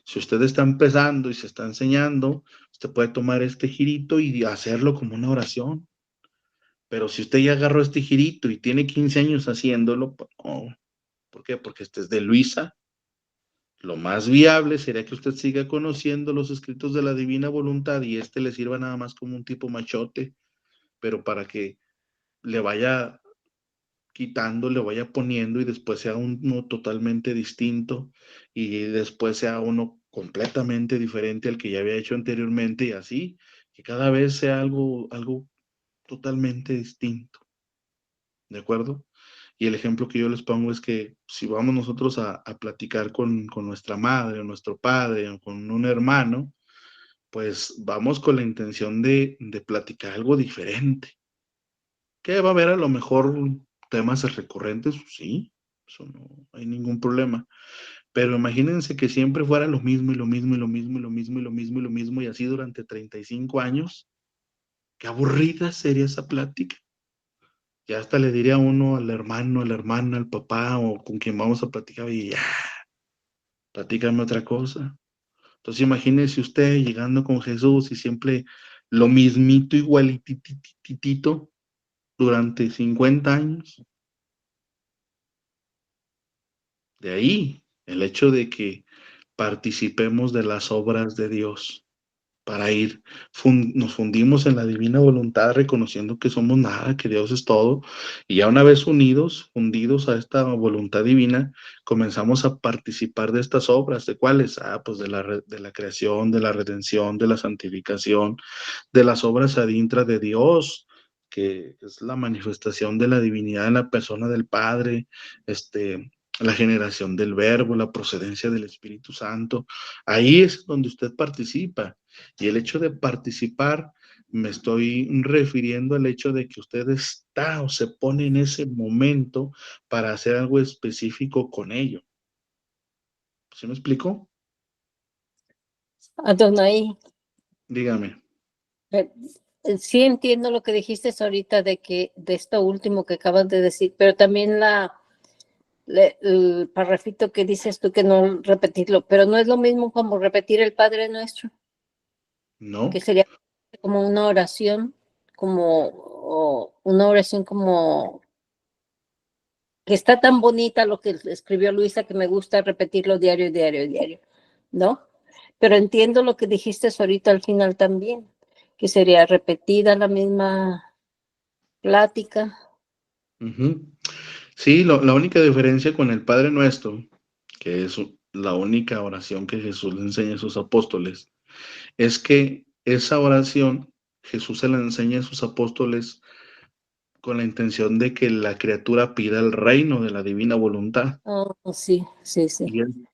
Si usted está empezando y se está enseñando, usted puede tomar este girito y hacerlo como una oración. Pero si usted ya agarró este girito y tiene 15 años haciéndolo, pues no. ¿Por qué? Porque este es de Luisa. Lo más viable sería que usted siga conociendo los escritos de la divina voluntad y le sirva nada más como un tipo machote, pero para que le vaya quitando, le vaya poniendo y después sea uno totalmente distinto y después sea uno completamente diferente al que ya había hecho anteriormente y así, que cada vez sea algo totalmente distinto. ¿De acuerdo? Y el ejemplo que yo les pongo es que si vamos nosotros a platicar con nuestra madre o nuestro padre o con un hermano, pues vamos con la intención de platicar algo diferente. Que va a haber a lo mejor temas recurrentes, sí, eso no hay ningún problema. Pero imagínense que siempre fuera lo mismo y lo mismo y lo mismo y lo mismo y lo mismo y lo mismo y así durante 35 años. Qué aburrida sería esa plática. Ya hasta le diría uno al hermano, a la hermana, al papá o con quien vamos a platicar y ya, platícame otra cosa. Entonces imagínese usted llegando con Jesús y siempre lo mismito igualitititito durante 50 años. De ahí el hecho de que participemos de las obras de Dios para ir, nos fundimos en la divina voluntad, reconociendo que somos nada, que Dios es todo, y ya una vez unidos, fundidos a esta voluntad divina, comenzamos a participar de estas obras. ¿De cuáles? Pues de la creación, de la redención, de la santificación, de las obras adintra de Dios, que es la manifestación de la divinidad en la persona del Padre, la generación del Verbo, la procedencia del Espíritu Santo. Ahí es donde usted participa. Y el hecho de participar, me estoy refiriendo al hecho de que usted está o se pone en ese momento para hacer algo específico con ello. ¿Sí me explico? Adonai, Dígame. sí entiendo lo que dijiste ahorita de esto último que acabas de decir, pero también el parrafito que dices tú que no repetirlo, pero no es lo mismo como repetir el Padre Nuestro, que ¿No? sería como una oración, como que está tan bonita lo que escribió Luisa que me gusta repetirlo diario, diario, diario, ¿no? Pero entiendo lo que dijiste ahorita al final también, que sería repetida la misma plática. Uh-huh. Sí, la única diferencia con el Padre Nuestro, que es la única oración que Jesús le enseña a sus apóstoles, es que esa oración Jesús se la enseña a sus apóstoles con la intención de que la criatura pida el reino de la divina voluntad. Oh, sí, sí, sí.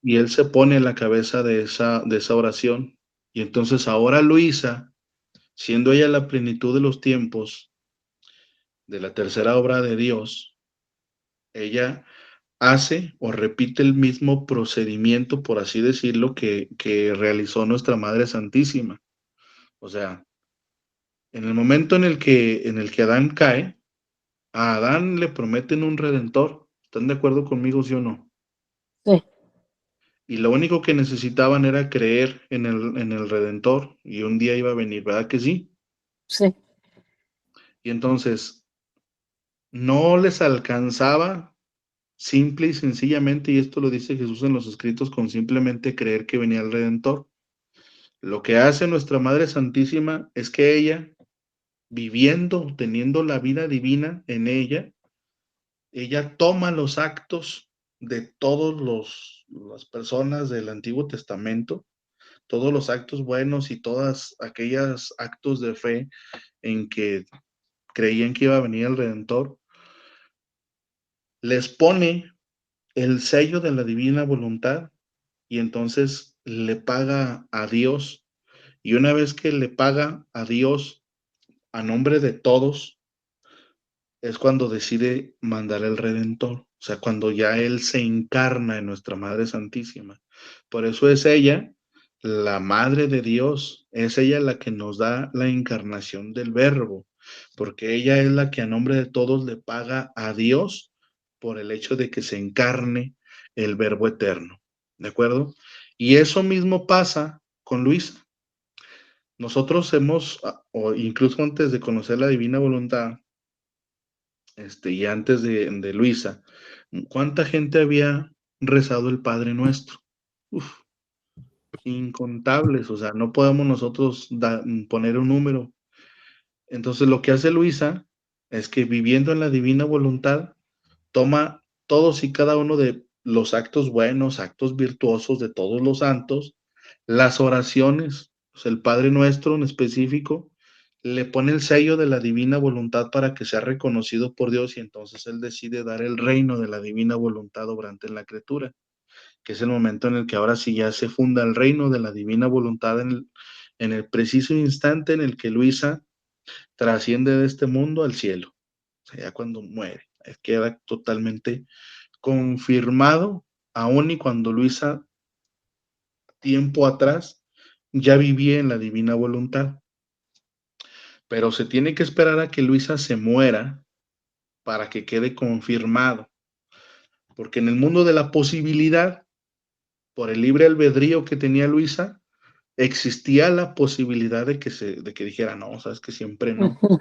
Y él se pone en la cabeza de esa oración. Y entonces ahora Luisa, siendo ella la plenitud de los tiempos, de la tercera obra de Dios, ella hace o repite el mismo procedimiento, por así decirlo, que realizó nuestra Madre Santísima. O sea, en el momento en el que Adán cae, a Adán le prometen un redentor. ¿Están de acuerdo conmigo, sí o no? Sí, Y lo único que necesitaban era creer en el redentor y un día iba a venir, ¿verdad que sí? sí. Y entonces no les alcanzaba simple y sencillamente, y esto lo dice Jesús en los escritos, con simplemente creer que venía el redentor. Lo que hace nuestra Madre Santísima es que ella, viviendo, teniendo la vida divina en ella toma los actos de todas las personas del Antiguo Testamento, todos los actos buenos y todas aquellos actos de fe en que creían que iba a venir el Redentor, les pone el sello de la divina voluntad y entonces le paga a Dios. Y una vez que le paga a Dios a nombre de todos, es cuando decide mandar el Redentor, o sea, cuando ya Él se encarna en nuestra Madre Santísima. Por eso es ella, la Madre de Dios, es ella la que nos da la encarnación del Verbo, porque ella es la que a nombre de todos le paga a Dios por el hecho de que se encarne el Verbo eterno, ¿de acuerdo? Y eso mismo pasa con Luisa. Nosotros o incluso antes de conocer la divina voluntad, y antes de Luisa, ¿cuánta gente había rezado el Padre Nuestro? Uf, incontables, o sea, no podemos nosotros poner un número. Entonces lo que hace Luisa es que viviendo en la divina voluntad, toma todos y cada uno de los actos buenos, actos virtuosos de todos los santos, las oraciones, o sea, el Padre Nuestro en específico, le pone el sello de la divina voluntad para que sea reconocido por Dios y entonces Él decide dar el reino de la divina voluntad obrante en la criatura, que es el momento en el que ahora sí ya se funda el reino de la divina voluntad en el preciso instante en el que Luisa trasciende de este mundo al cielo, o sea, ya cuando muere, queda totalmente confirmado aún y cuando Luisa, tiempo atrás, ya vivía en la divina voluntad. Pero se tiene que esperar a que Luisa se muera para que quede confirmado. Porque en el mundo de la posibilidad, por el libre albedrío que tenía Luisa, existía la posibilidad de que dijera, no, sabes que siempre no. Ujú.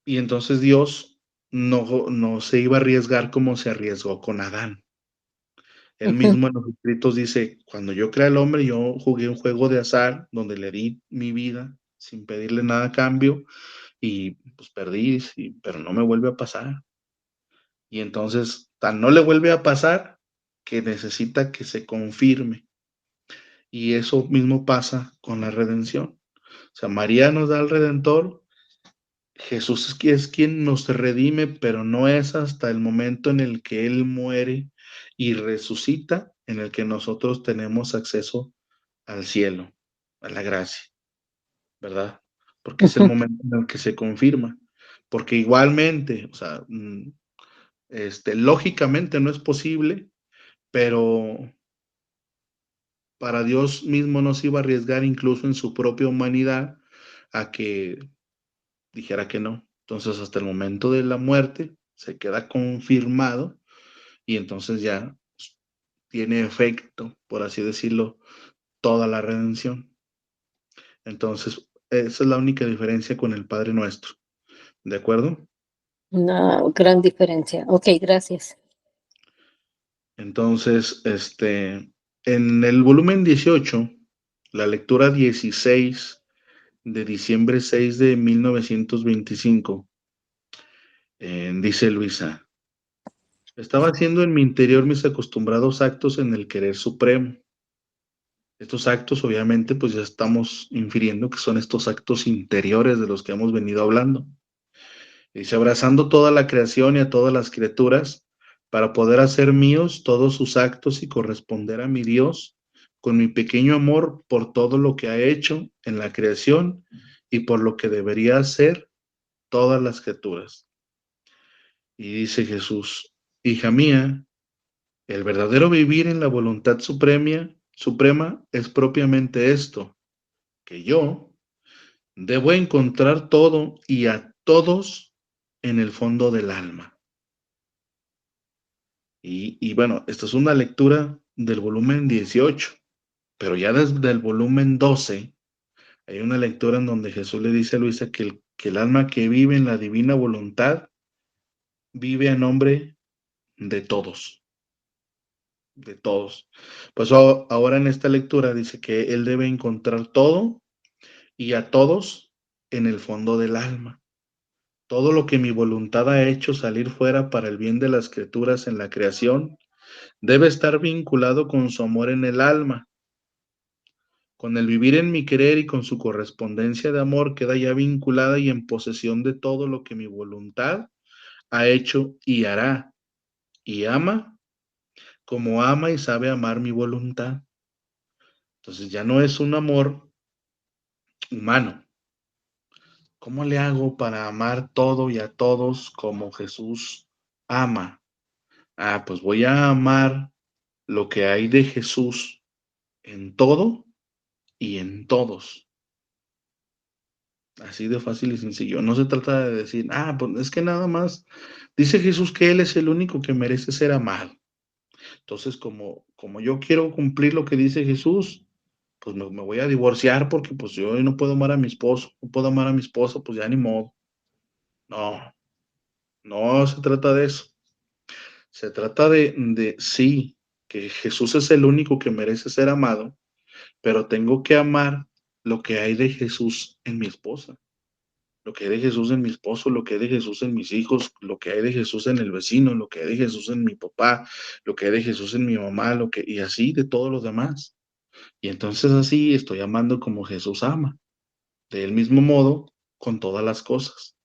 Y entonces Dios no se iba a arriesgar como se arriesgó con Adán. Él Ujú. mismo en los escritos dice, cuando yo creé al hombre, yo jugué un juego de azar donde le di mi vida sin pedirle nada a cambio y pues perdí, sí, pero no me vuelve a pasar. Y entonces, tan no le vuelve a pasar que necesita que se confirme. Y eso mismo pasa con la redención. O sea, María nos da al Redentor, Jesús es quien nos redime, pero no es hasta el momento en el que Él muere y resucita, en el que nosotros tenemos acceso al cielo, a la gracia, ¿verdad? Porque es el Ujú. momento en el que se confirma. Porque igualmente, o sea, lógicamente no es posible, pero para Dios mismo no se iba a arriesgar incluso en su propia humanidad a que dijera que no. Entonces, hasta el momento de la muerte se queda confirmado y entonces ya tiene efecto, por así decirlo, toda la redención. Entonces, esa es la única diferencia con el Padre Nuestro. ¿De acuerdo? Una gran diferencia. Ok, gracias. Entonces, en el volumen 18, la lectura 16 de diciembre 6 de 1925, dice Luisa, estaba haciendo en mi interior mis acostumbrados actos en el querer supremo. Estos actos, obviamente, pues ya estamos infiriendo que son estos actos interiores de los que hemos venido hablando. Dice, abrazando toda la creación y a todas las criaturas, para poder hacer míos todos sus actos y corresponder a mi Dios con mi pequeño amor por todo lo que ha hecho en la creación y por lo que debería hacer todas las criaturas. Y dice Jesús, hija mía, el verdadero vivir en la voluntad suprema es propiamente esto, que yo debo encontrar todo y a todos en el fondo del alma. Y bueno, esta es una lectura del volumen 18, pero ya desde el volumen 12 hay una lectura en donde Jesús le dice a Luisa que el alma que vive en la divina voluntad vive a nombre de todos, de todos. Pues ahora en esta lectura dice que él debe encontrar todo y a todos en el fondo del alma. Todo lo que mi voluntad ha hecho salir fuera para el bien de las criaturas en la creación debe estar vinculado con su amor en el alma. Con el vivir en mi querer y con su correspondencia de amor queda ya vinculada y en posesión de todo lo que mi voluntad ha hecho y hará. Y ama como ama y sabe amar mi voluntad. Entonces ya no es un amor humano. ¿Cómo le hago para amar todo y a todos como Jesús ama? Ah, pues voy a amar lo que hay de Jesús en todo y en todos. Así de fácil y sencillo. No se trata de decir, pues es que nada más dice Jesús que Él es el único que merece ser amado. Entonces, como yo quiero cumplir lo que dice Jesús, pues me voy a divorciar porque pues yo no puedo amar a mi esposo, no puedo amar a mi esposa, pues ya ni modo. No, no se trata de eso. Se trata de sí, que Jesús es el único que merece ser amado, pero tengo que amar lo que hay de Jesús en mi esposa, lo que hay de Jesús en mi esposo, lo que hay de Jesús en mis hijos, lo que hay de Jesús en el vecino, lo que hay de Jesús en mi papá, lo que hay de Jesús en mi mamá, y así de todos los demás. Y entonces así estoy amando como Jesús ama, del mismo modo con todas las cosas.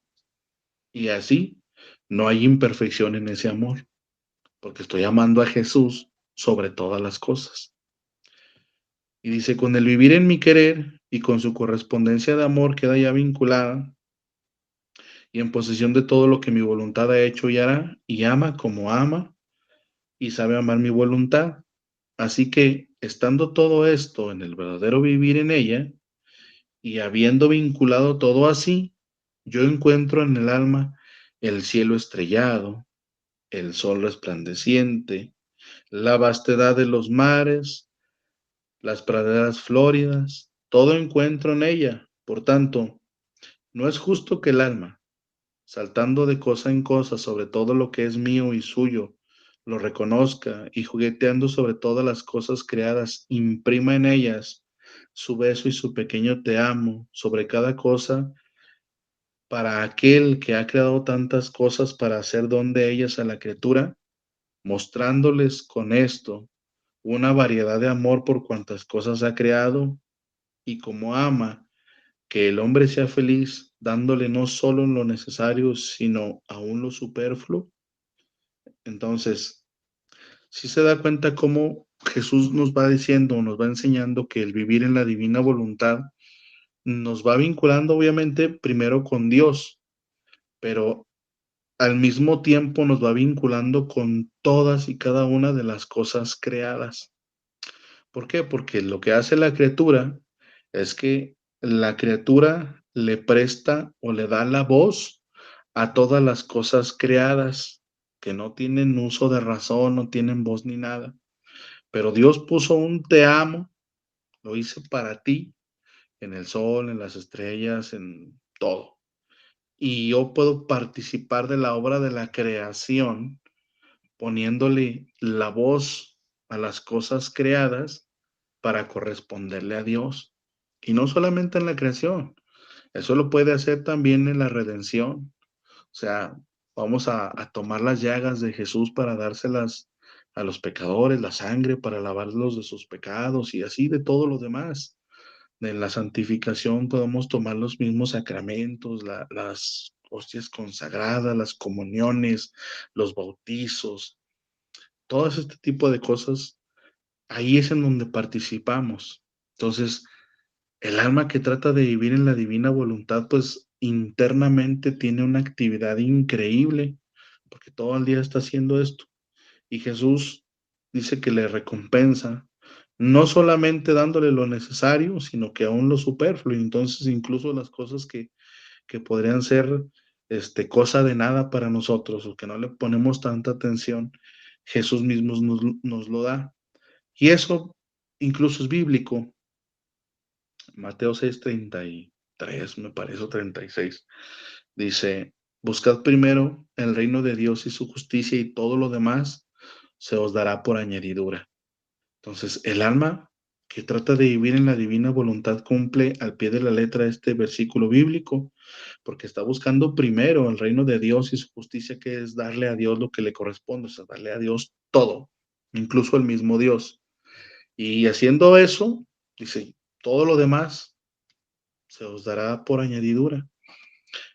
Y así no hay imperfección en ese amor, porque estoy amando a Jesús sobre todas las cosas. Y dice, con el vivir en mi querer y con su correspondencia de amor queda ya vinculada y en posesión de todo lo que mi voluntad ha hecho y hará, y ama como ama, y sabe amar mi voluntad. Así que, estando todo esto en el verdadero vivir en ella, y habiendo vinculado todo así, yo encuentro en el alma el cielo estrellado, el sol resplandeciente, la vastedad de los mares, las praderas floridas, todo encuentro en ella. Por tanto, no es justo que el alma, saltando de cosa en cosa sobre todo lo que es mío y suyo, lo reconozca y jugueteando sobre todas las cosas creadas, imprima en ellas su beso y su pequeño te amo sobre cada cosa para aquel que ha creado tantas cosas para hacer don de ellas a la criatura, mostrándoles con esto una variedad de amor por cuantas cosas ha creado, y como ama que el hombre sea feliz, dándole no solo lo necesario, sino aún lo superfluo. Entonces, si se da cuenta cómo Jesús nos va diciendo, nos va enseñando que el vivir en la divina voluntad nos va vinculando obviamente primero con Dios, pero al mismo tiempo nos va vinculando con todas y cada una de las cosas creadas. ¿Por qué? Porque lo que hace la criatura es que la criatura le presta o le da la voz a todas las cosas creadas que no tienen uso de razón, no tienen voz ni nada. Pero Dios puso un te amo, lo hice para ti, en el sol, en las estrellas, en todo. Y yo puedo participar de la obra de la creación poniéndole la voz a las cosas creadas para corresponderle a Dios. Y no solamente en la creación, eso lo puede hacer también en la redención. O sea, vamos a tomar las llagas de Jesús para dárselas a los pecadores, la sangre para lavarlos de sus pecados y así de todo lo demás. En la santificación podemos tomar los mismos sacramentos, las hostias consagradas, las comuniones, los bautizos, todo este tipo de cosas. Ahí es en donde participamos. Entonces, el alma que trata de vivir en la divina voluntad, pues internamente tiene una actividad increíble, porque todo el día está haciendo esto. Y Jesús dice que le recompensa, no solamente dándole lo necesario, sino que aún lo superfluo. Entonces, incluso las cosas que podrían ser cosa de nada para nosotros o que no le ponemos tanta atención, Jesús mismo nos lo da. Y eso incluso es bíblico. Mateo 6:33, me parece, o 36. Dice, buscad primero el reino de Dios y su justicia y todo lo demás se os dará por añadidura. Entonces, el alma que trata de vivir en la divina voluntad cumple al pie de la letra este versículo bíblico, porque está buscando primero el reino de Dios y su justicia, que es darle a Dios lo que le corresponde, o sea, darle a Dios todo, incluso el mismo Dios. Y haciendo eso, dice, todo lo demás se os dará por añadidura.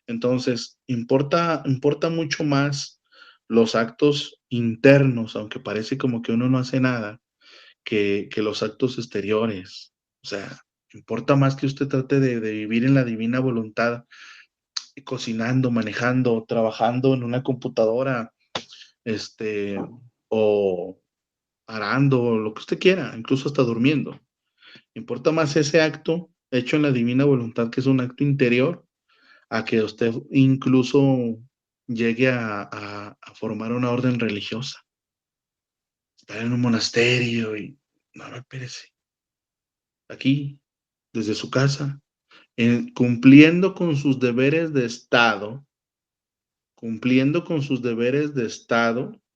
Entonces, importa mucho más los actos internos, aunque parece como que uno no hace nada, que los actos exteriores. O sea, importa más que usted trate de vivir en la divina voluntad, cocinando, manejando, trabajando en una computadora, o arando, lo que usted quiera, incluso hasta durmiendo. Importa más ese acto hecho en la divina voluntad, que es un acto interior, a que usted incluso llegue a formar una orden religiosa, estar en un monasterio y no, espérese. Aquí, desde su casa, cumpliendo con sus deberes de Estado,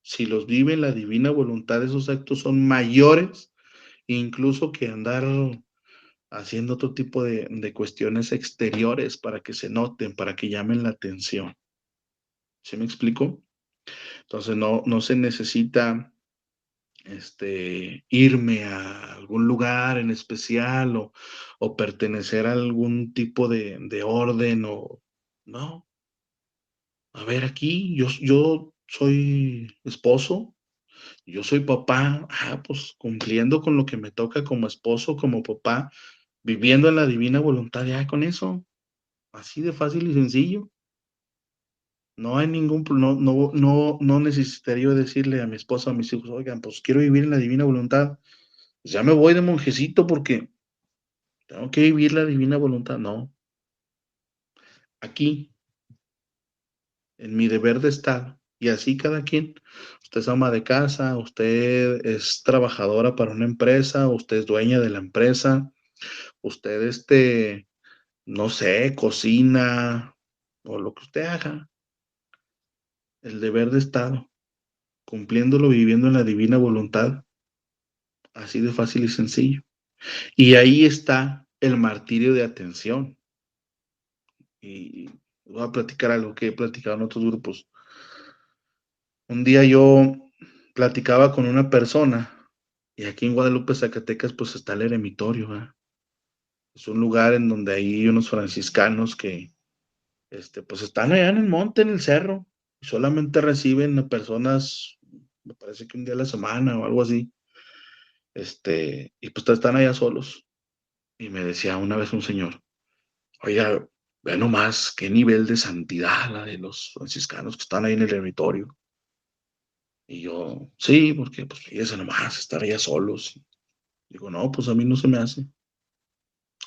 si los vive en la divina voluntad, esos actos son mayores, incluso que andar haciendo otro tipo de cuestiones exteriores para que se noten, para que llamen la atención. ¿Sí me explico? Entonces no se necesita irme a algún lugar en especial o pertenecer a algún tipo de orden o no. A ver, aquí yo soy esposo, yo soy papá, pues cumpliendo con lo que me toca como esposo, como papá, viviendo en la divina voluntad, ya con eso, así de fácil y sencillo. No hay no necesitaría yo decirle a mi esposa o a mis hijos, oigan, pues quiero vivir en la divina voluntad. Pues ya me voy de monjecito porque tengo que vivir la divina voluntad. No, aquí, en mi deber de estar, y así cada quien. Usted es ama de casa, usted es trabajadora para una empresa, usted es dueña de la empresa, usted, no sé, cocina o lo que usted haga. El deber de Estado, cumpliéndolo, viviendo en la divina voluntad, así de fácil y sencillo. Y ahí está el martirio de atención. Y voy a platicar algo que he platicado en otros grupos. Un día yo platicaba con una persona y aquí en Guadalupe, Zacatecas, pues está el eremitorio, ¿verdad? Es un lugar en donde hay unos franciscanos que, pues están allá en el monte, en el cerro, y solamente reciben a personas, me parece que un día a la semana o algo así, y pues están allá solos. Y me decía una vez un señor, oiga, ve nomás qué nivel de santidad la de los franciscanos que están ahí en el eremitorio. Y yo, sí, porque pues fíjese nomás, estar allá solos. Digo, no, pues a mí no se me hace.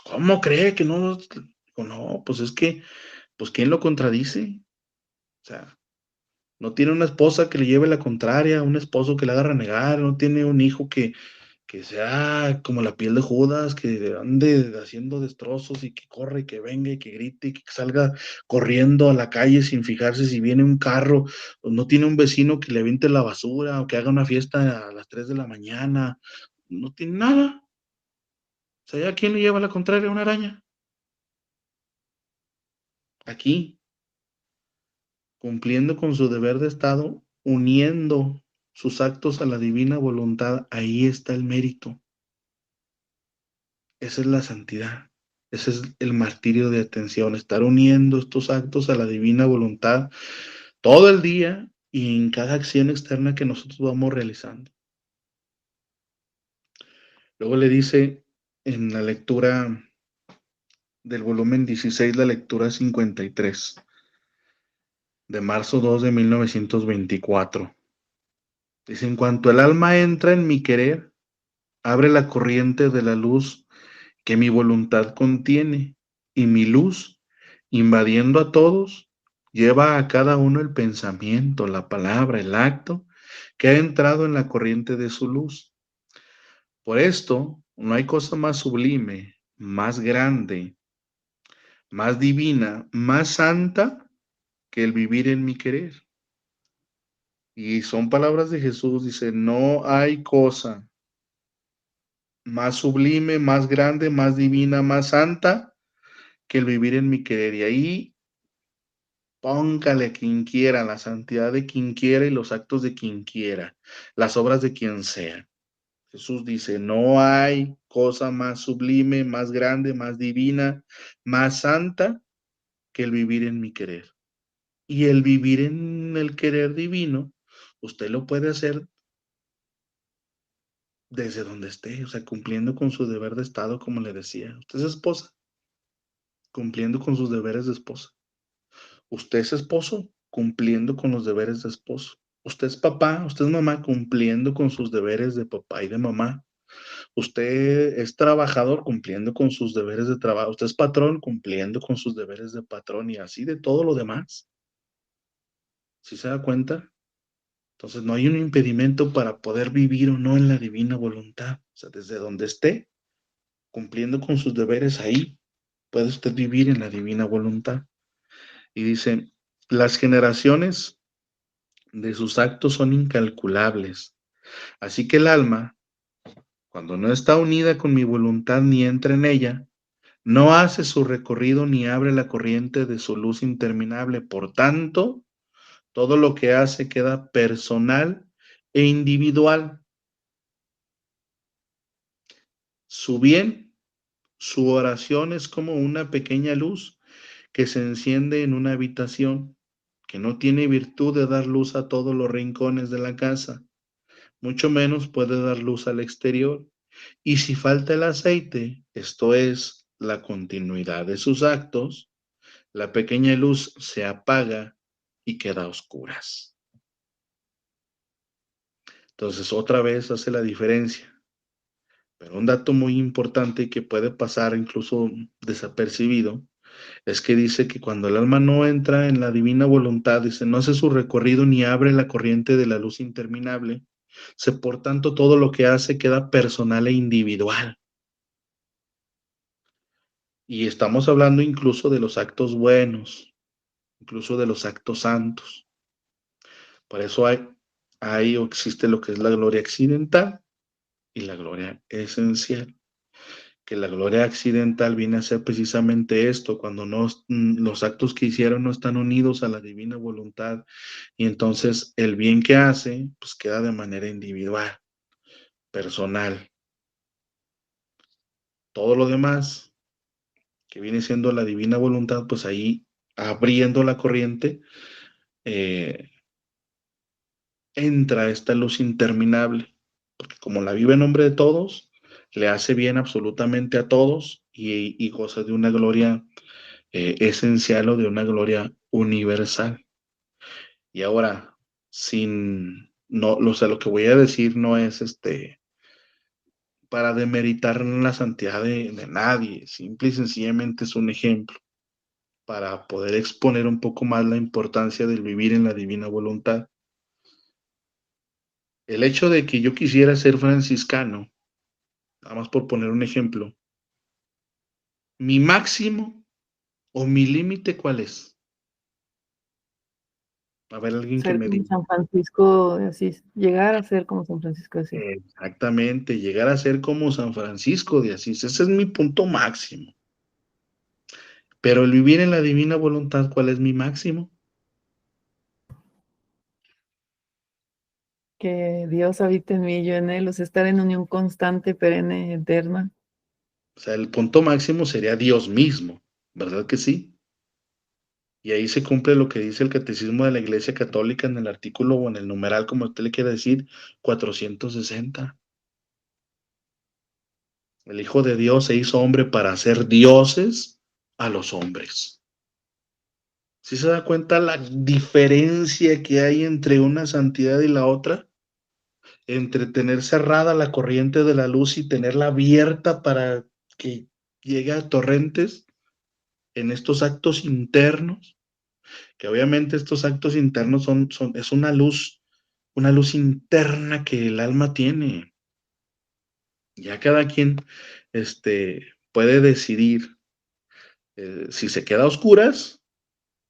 ¿Cómo cree que no? Digo, no, pues es que, pues ¿quién lo contradice? O sea, no tiene una esposa que le lleve la contraria, un esposo que le haga renegar, no tiene un hijo que sea como la piel de Judas, que ande haciendo destrozos y que corre y que venga y que grite y que salga corriendo a la calle sin fijarse si viene un carro, o no tiene un vecino que le aviente la basura o que haga una fiesta a las 3 de la mañana, no tiene nada. O sea, ¿a quién le lleva la contraria a una araña? Aquí, cumpliendo con su deber de Estado, uniendo sus actos a la divina voluntad, ahí está el mérito. Esa es la santidad. Ese es el martirio de atención, estar uniendo estos actos a la divina voluntad todo el día y en cada acción externa que nosotros vamos realizando. Luego le dice en la lectura del volumen 16, la lectura 53, de marzo 2 de 1924. Dice, en cuanto el alma entra en mi querer, abre la corriente de la luz que mi voluntad contiene, y mi luz, invadiendo a todos, lleva a cada uno el pensamiento, la palabra, el acto que ha entrado en la corriente de su luz. Por esto, no hay cosa más sublime, más grande, más divina, más santa que el vivir en mi querer. Y son palabras de Jesús, dice, no hay cosa más sublime, más grande, más divina, más santa que el vivir en mi querer. Y ahí póngale a quien quiera, la santidad de quien quiera y los actos de quien quiera, las obras de quien sea. Jesús dice, no hay cosa más sublime, más grande, más divina, más santa que el vivir en mi querer. Y el vivir en el querer divino, usted lo puede hacer desde donde esté, o sea, cumpliendo con su deber de Estado, como le decía. Usted es esposa, cumpliendo con sus deberes de esposa. Usted es esposo, cumpliendo con los deberes de esposo. Usted es papá, usted es mamá, cumpliendo con sus deberes de papá y de mamá. Usted es trabajador, cumpliendo con sus deberes de trabajo. Usted es patrón, cumpliendo con sus deberes de patrón y así de todo lo demás. ¿Sí se da cuenta? Entonces no hay un impedimento para poder vivir o no en la divina voluntad. O sea, desde donde esté, cumpliendo con sus deberes ahí, puede usted vivir en la divina voluntad. Y dice, las generaciones de sus actos son incalculables. Así que el alma, cuando no está unida con mi voluntad ni entra en ella, no hace su recorrido ni abre la corriente de su luz interminable. Por tanto, todo lo que hace queda personal e individual. Su bien, su oración es como una pequeña luz que se enciende en una habitación, que no tiene virtud de dar luz a todos los rincones de la casa, mucho menos puede dar luz al exterior. Y si falta el aceite, esto es, la continuidad de sus actos, la pequeña luz se apaga y queda a oscuras. Entonces, otra vez hace la diferencia. Pero un dato muy importante que puede pasar incluso desapercibido es que dice que cuando el alma no entra en la divina voluntad, dice, no hace su recorrido ni abre la corriente de la luz interminable, por tanto todo lo que hace queda personal e individual. Y estamos hablando incluso de los actos buenos, incluso de los actos santos. Por eso hay o existe lo que es la gloria accidental y la gloria esencial. Que la gloria accidental viene a ser precisamente esto, cuando los actos que hicieron no están unidos a la divina voluntad, y entonces el bien que hace, pues queda de manera individual, personal. Todo lo demás, que viene siendo la divina voluntad, pues ahí abriendo la corriente, entra esta luz interminable, porque como la vive en nombre de todos, le hace bien absolutamente a todos y goza de una gloria esencial o de una gloria universal. Y ahora, lo que voy a decir no es para demeritar la santidad de nadie, simple y sencillamente es un ejemplo para poder exponer un poco más la importancia del vivir en la divina voluntad. El hecho de que yo quisiera ser franciscano, nada más por poner un ejemplo, mi máximo o mi límite, ¿cuál es? A ver, alguien que Ser me como diga. San Francisco de Asís, llegar a ser como San Francisco de Asís. Exactamente, llegar a ser como San Francisco de Asís, ese es mi punto máximo. Pero el vivir en la divina voluntad, ¿cuál es mi máximo? Que Dios habite en mí y yo en él, o sea, estar en unión constante, perenne, eterna. O sea, el punto máximo sería Dios mismo, ¿verdad que sí? Y ahí se cumple lo que dice el Catecismo de la Iglesia Católica en el artículo o en el numeral, como usted le quiera decir, 460. El Hijo de Dios se hizo hombre para hacer dioses a los hombres. ¿Sí se da cuenta la diferencia que hay entre una santidad y la otra? Entre tener cerrada la corriente de la luz y tenerla abierta para que llegue a torrentes en estos actos internos, que obviamente estos actos internos es una luz interna que el alma tiene. Ya cada quien puede decidir si se queda a oscuras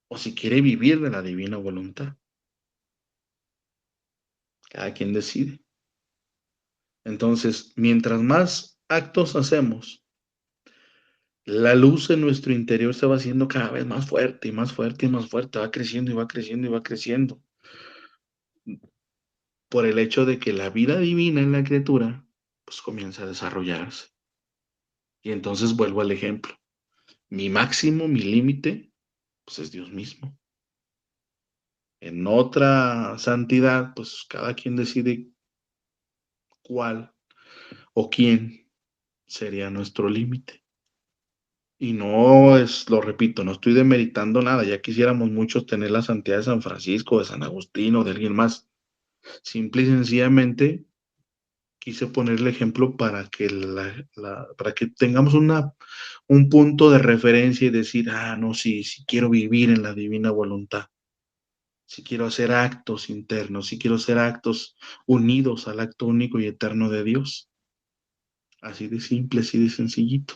o si quiere vivir de la divina voluntad. Cada quien decide. Entonces, mientras más actos hacemos, la luz en nuestro interior se va haciendo cada vez más fuerte y más fuerte y más fuerte, va creciendo y va creciendo y va creciendo. Por el hecho de que la vida divina en la criatura, pues comienza a desarrollarse. Y entonces vuelvo al ejemplo. Mi máximo, mi límite, pues es Dios mismo. En otra santidad, pues cada quien decide cuál o quién sería nuestro límite. Y no es, lo repito, no estoy demeritando nada. Ya quisiéramos muchos tener la santidad de San Francisco, de San Agustín o de alguien más. Simple y sencillamente quise poner el ejemplo para que, para que tengamos un punto de referencia y decir, no, sí quiero vivir en la divina voluntad. Si quiero hacer actos internos, si quiero hacer actos unidos al acto único y eterno de Dios. Así de simple, así de sencillito.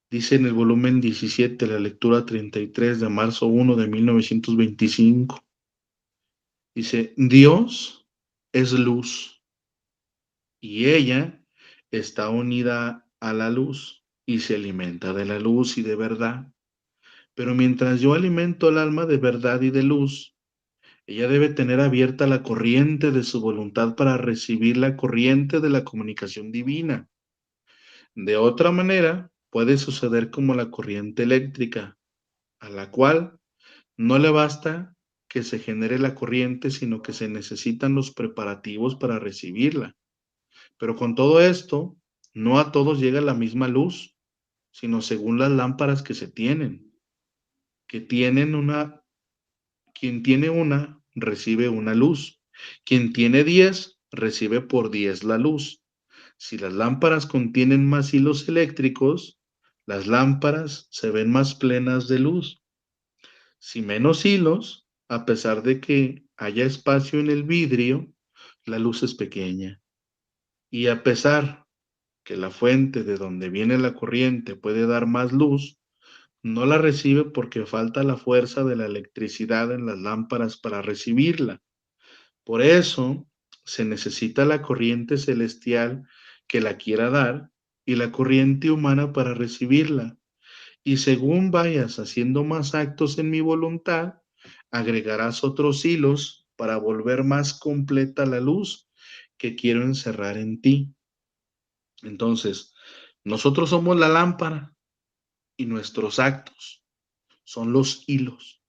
Dice en el volumen 17, la lectura 33 de marzo 1 de 1925. Dice, Dios es luz y ella está unida a la luz y se alimenta de la luz y de verdad. Pero mientras yo alimento el alma de verdad y de luz, ella debe tener abierta la corriente de su voluntad para recibir la corriente de la comunicación divina. De otra manera, puede suceder como la corriente eléctrica, a la cual no le basta que se genere la corriente, sino que se necesitan los preparativos para recibirla. Pero con todo esto, no a todos llega la misma luz, sino según las lámparas que se tienen, que tienen Quien tiene una, recibe una luz. Quien tiene 10, recibe por 10 la luz. Si las lámparas contienen más hilos eléctricos, las lámparas se ven más plenas de luz. Si menos hilos, a pesar de que haya espacio en el vidrio, la luz es pequeña. Y a pesar que la fuente de donde viene la corriente puede dar más luz, no la recibe porque falta la fuerza de la electricidad en las lámparas para recibirla. Por eso se necesita la corriente celestial que la quiera dar y la corriente humana para recibirla. Y según vayas haciendo más actos en mi voluntad, agregarás otros hilos para volver más completa la luz que quiero encerrar en ti. Entonces, nosotros somos la lámpara y nuestros actos son los hilos.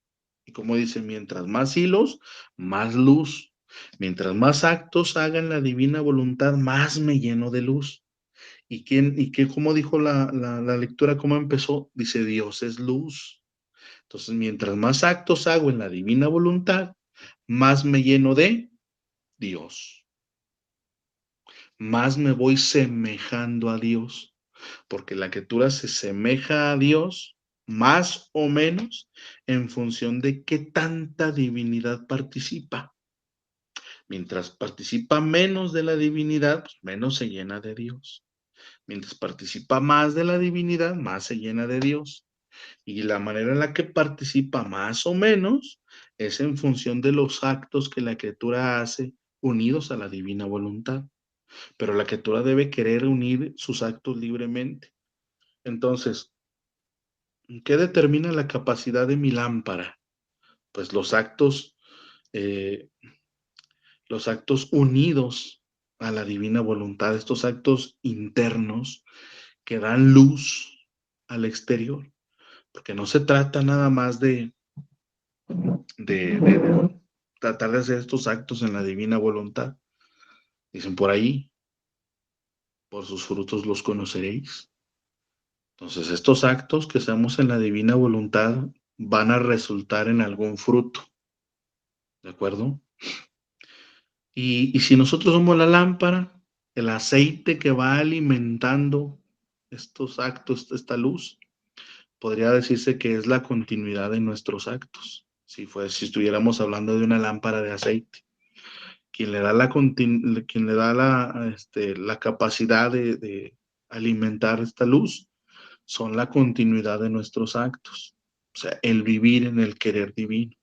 Y como dice, mientras más hilos, más luz. Mientras más actos hagan la divina voluntad, más me lleno de luz. ¿Cómo dijo la lectura? ¿Cómo empezó? Dice, Dios es luz. Entonces, mientras más actos hago en la divina voluntad, más me lleno de Dios. Más me voy semejando a Dios. Porque la criatura se semeja a Dios más o menos en función de qué tanta divinidad participa. Mientras participa menos de la divinidad, pues menos se llena de Dios. Mientras participa más de la divinidad, más se llena de Dios. Y la manera en la que participa más o menos es en función de los actos que la criatura hace unidos a la divina voluntad. Pero la criatura debe querer unir sus actos libremente. Entonces, ¿qué determina la capacidad de mi lámpara? Pues los actos unidos a la divina voluntad, estos actos internos que dan luz al exterior, porque no se trata nada más de tratar de hacer estos actos en la divina voluntad. Dicen por ahí, por sus frutos los conoceréis. Entonces, estos actos que hacemos en la divina voluntad van a resultar en algún fruto, ¿de acuerdo? Y si nosotros somos la lámpara, el aceite que va alimentando estos actos, esta luz, podría decirse que es la continuidad de nuestros actos. Si estuviéramos hablando de una lámpara de aceite, quien le da la capacidad de alimentar esta luz son la continuidad de nuestros actos. O sea, el vivir en el querer divino.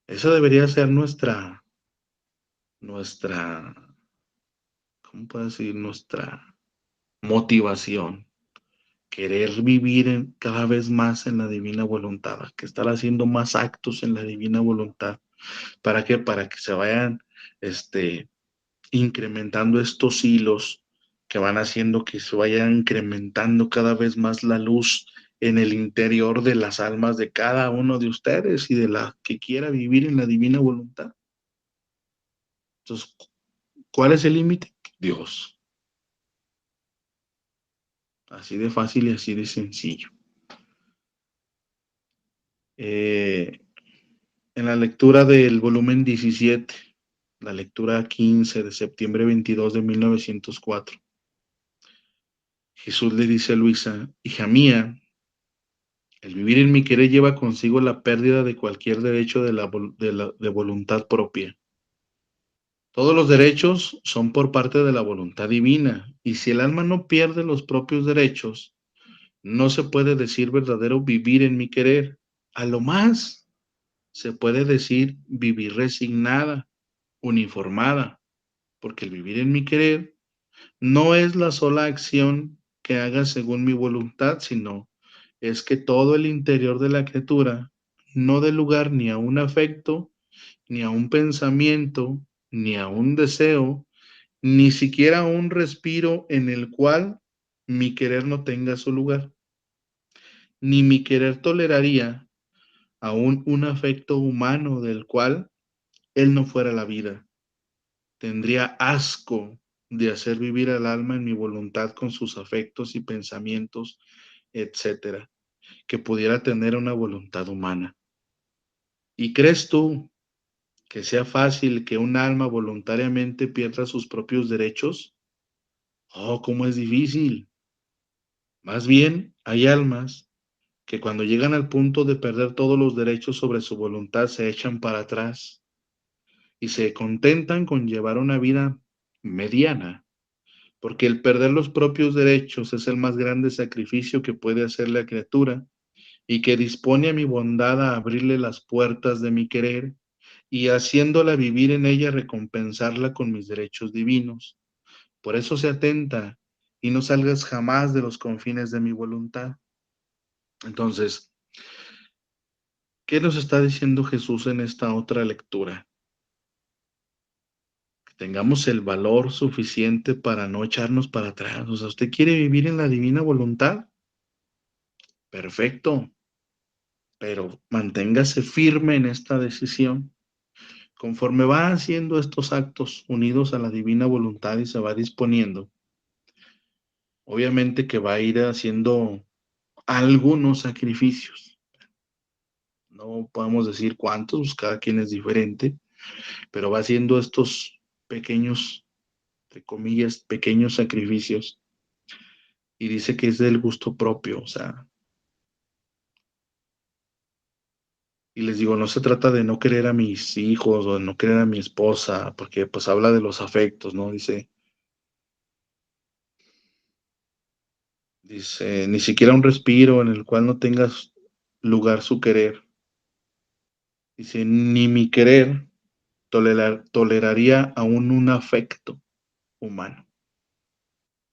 Esa debería ser nuestra, ¿cómo puedo decir? Nuestra motivación. Querer vivir cada vez más en la divina voluntad, que estar haciendo más actos en la divina voluntad. ¿Para qué? Para que se vayan incrementando estos hilos que van haciendo que se vaya incrementando cada vez más la luz en el interior de las almas de cada uno de ustedes y de la que quiera vivir en la divina voluntad. Entonces, ¿cuál es el límite? Dios. Así de fácil y así de sencillo. En la lectura del volumen 17, la lectura 15 de septiembre 22 de 1904, Jesús le dice a Luisa, hija mía, el vivir en mi querer lleva consigo la pérdida de cualquier derecho de voluntad propia. Todos los derechos son por parte de la voluntad divina, y si el alma no pierde los propios derechos, no se puede decir verdadero vivir en mi querer. A lo más se puede decir vivir resignada, uniformada, porque el vivir en mi querer no es la sola acción que haga según mi voluntad, sino es que todo el interior de la criatura no dé lugar ni a un afecto, ni a un pensamiento, ni a un deseo, ni siquiera a un respiro en el cual mi querer no tenga su lugar. Ni mi querer toleraría aún un afecto humano del cual él no fuera la vida. Tendría asco de hacer vivir al alma en mi voluntad con sus afectos y pensamientos, etcétera, que pudiera tener una voluntad humana. ¿Y crees tú que sea fácil que un alma voluntariamente pierda sus propios derechos? Oh, cómo es difícil. Más bien, hay almas que cuando llegan al punto de perder todos los derechos sobre su voluntad se echan para atrás y se contentan con llevar una vida mediana, porque el perder los propios derechos es el más grande sacrificio que puede hacer la criatura y que dispone a mi bondad a abrirle las puertas de mi querer y haciéndola vivir en ella recompensarla con mis derechos divinos. Por eso se atenta y no salgas jamás de los confines de mi voluntad. Entonces, ¿qué nos está diciendo Jesús en esta otra lectura? Que tengamos el valor suficiente para no echarnos para atrás. O sea, ¿usted quiere vivir en la divina voluntad? Perfecto, pero manténgase firme en esta decisión. Conforme va haciendo estos actos unidos a la divina voluntad y se va disponiendo, obviamente que va a ir haciendo algunos sacrificios. No podemos decir cuántos, cada quien es diferente, pero va haciendo estos pequeños, entre comillas, pequeños sacrificios. Y dice que es del gusto propio, o sea, y les digo, no se trata de no querer a mis hijos o de no querer a mi esposa, porque pues habla de los afectos, ¿no? Dice, ni siquiera un respiro en el cual no tengas lugar su querer. Dice, ni mi querer toleraría aún un afecto humano.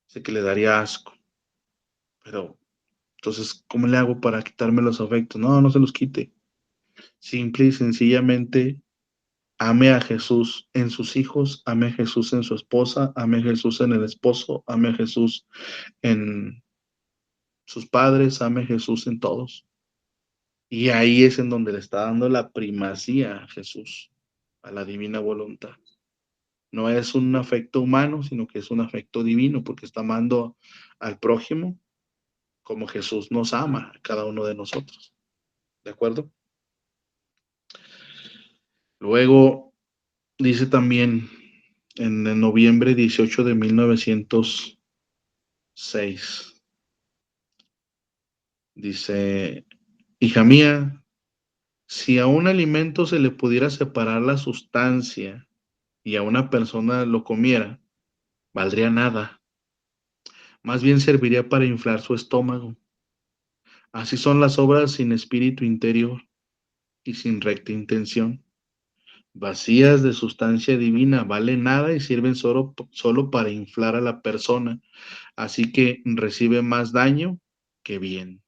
Dice que le daría asco. Pero, entonces, ¿cómo le hago para quitarme los afectos? No, no se los quite. Simple y sencillamente, ame a Jesús en sus hijos, ame a Jesús en su esposa, ame a Jesús en el esposo, ame a Jesús en sus padres, ame a Jesús en todos. Y ahí es en donde le está dando la primacía a Jesús, a la divina voluntad. No es un afecto humano, sino que es un afecto divino, porque está amando al prójimo como Jesús nos ama a cada uno de nosotros. ¿De acuerdo? Luego dice también en el noviembre 18 de 1906, dice, hija mía, si a un alimento se le pudiera separar la sustancia y a una persona lo comiera, valdría nada. Más bien serviría para inflar su estómago. Así son las obras sin espíritu interior y sin recta intención. Vacías de sustancia divina, valen nada y sirven solo para inflar a la persona. Así que recibe más daño que bien.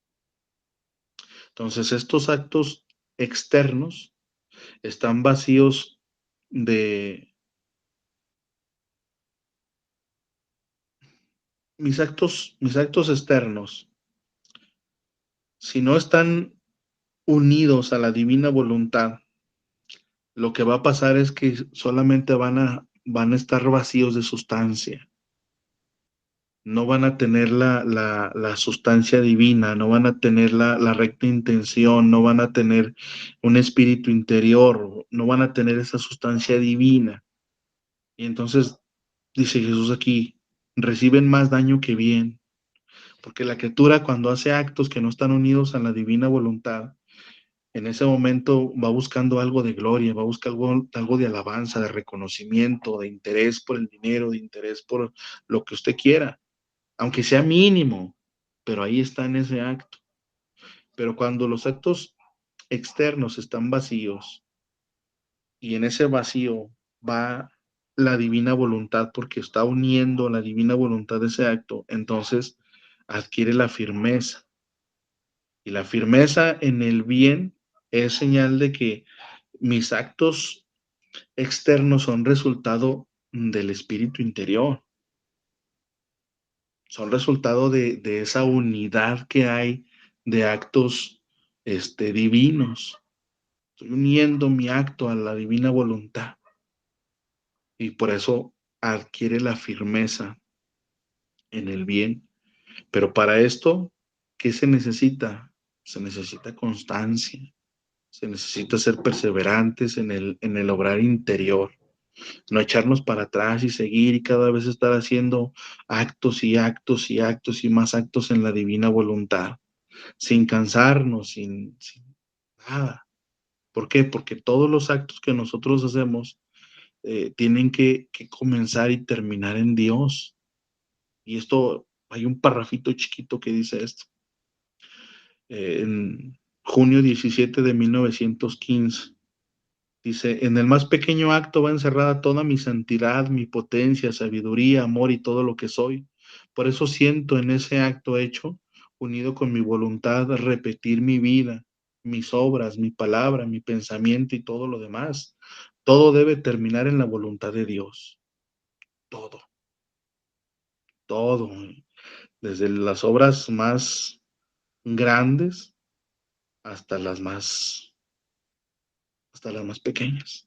Entonces, estos actos externos están vacíos de mis actos externos. Si no están unidos a la divina voluntad, lo que va a pasar es que solamente van a estar vacíos de sustancia. No van a tener la sustancia divina, no van a tener la recta intención, no van a tener un espíritu interior, no van a tener esa sustancia divina. Y entonces, dice Jesús aquí, reciben más daño que bien, porque la criatura cuando hace actos que no están unidos a la divina voluntad, en ese momento va buscando algo de gloria, va buscando algo de alabanza, de reconocimiento, de interés por el dinero, de interés por lo que usted quiera, aunque sea mínimo, pero ahí está en ese acto. Pero cuando los actos externos están vacíos y en ese vacío va la divina voluntad porque está uniendo la divina voluntad de ese acto, entonces adquiere la firmeza. Y la firmeza en el bien es señal de que mis actos externos son resultado del espíritu interior, son resultado de esa unidad que hay de actos divinos. Estoy uniendo mi acto a la divina voluntad y por eso adquiere la firmeza en el bien. Pero para esto, ¿qué se necesita? Se necesita constancia, Se necesita ser perseverantes en el obrar interior, no echarnos para atrás y seguir y cada vez estar haciendo actos y actos y actos y más actos en la divina voluntad, sin cansarnos, sin nada. ¿Por qué? Porque todos los actos que nosotros hacemos tienen que comenzar y terminar en Dios. Y esto, hay un parrafito chiquito que dice esto. En junio 17 de 1915, dice, en el más pequeño acto va encerrada toda mi santidad, mi potencia, sabiduría, amor y todo lo que soy. Por eso siento en ese acto hecho, unido con mi voluntad, repetir mi vida, mis obras, mi palabra, mi pensamiento y todo lo demás. Todo debe terminar en la voluntad de Dios. Todo, todo. Desde las obras más grandes hasta las más pequeñas.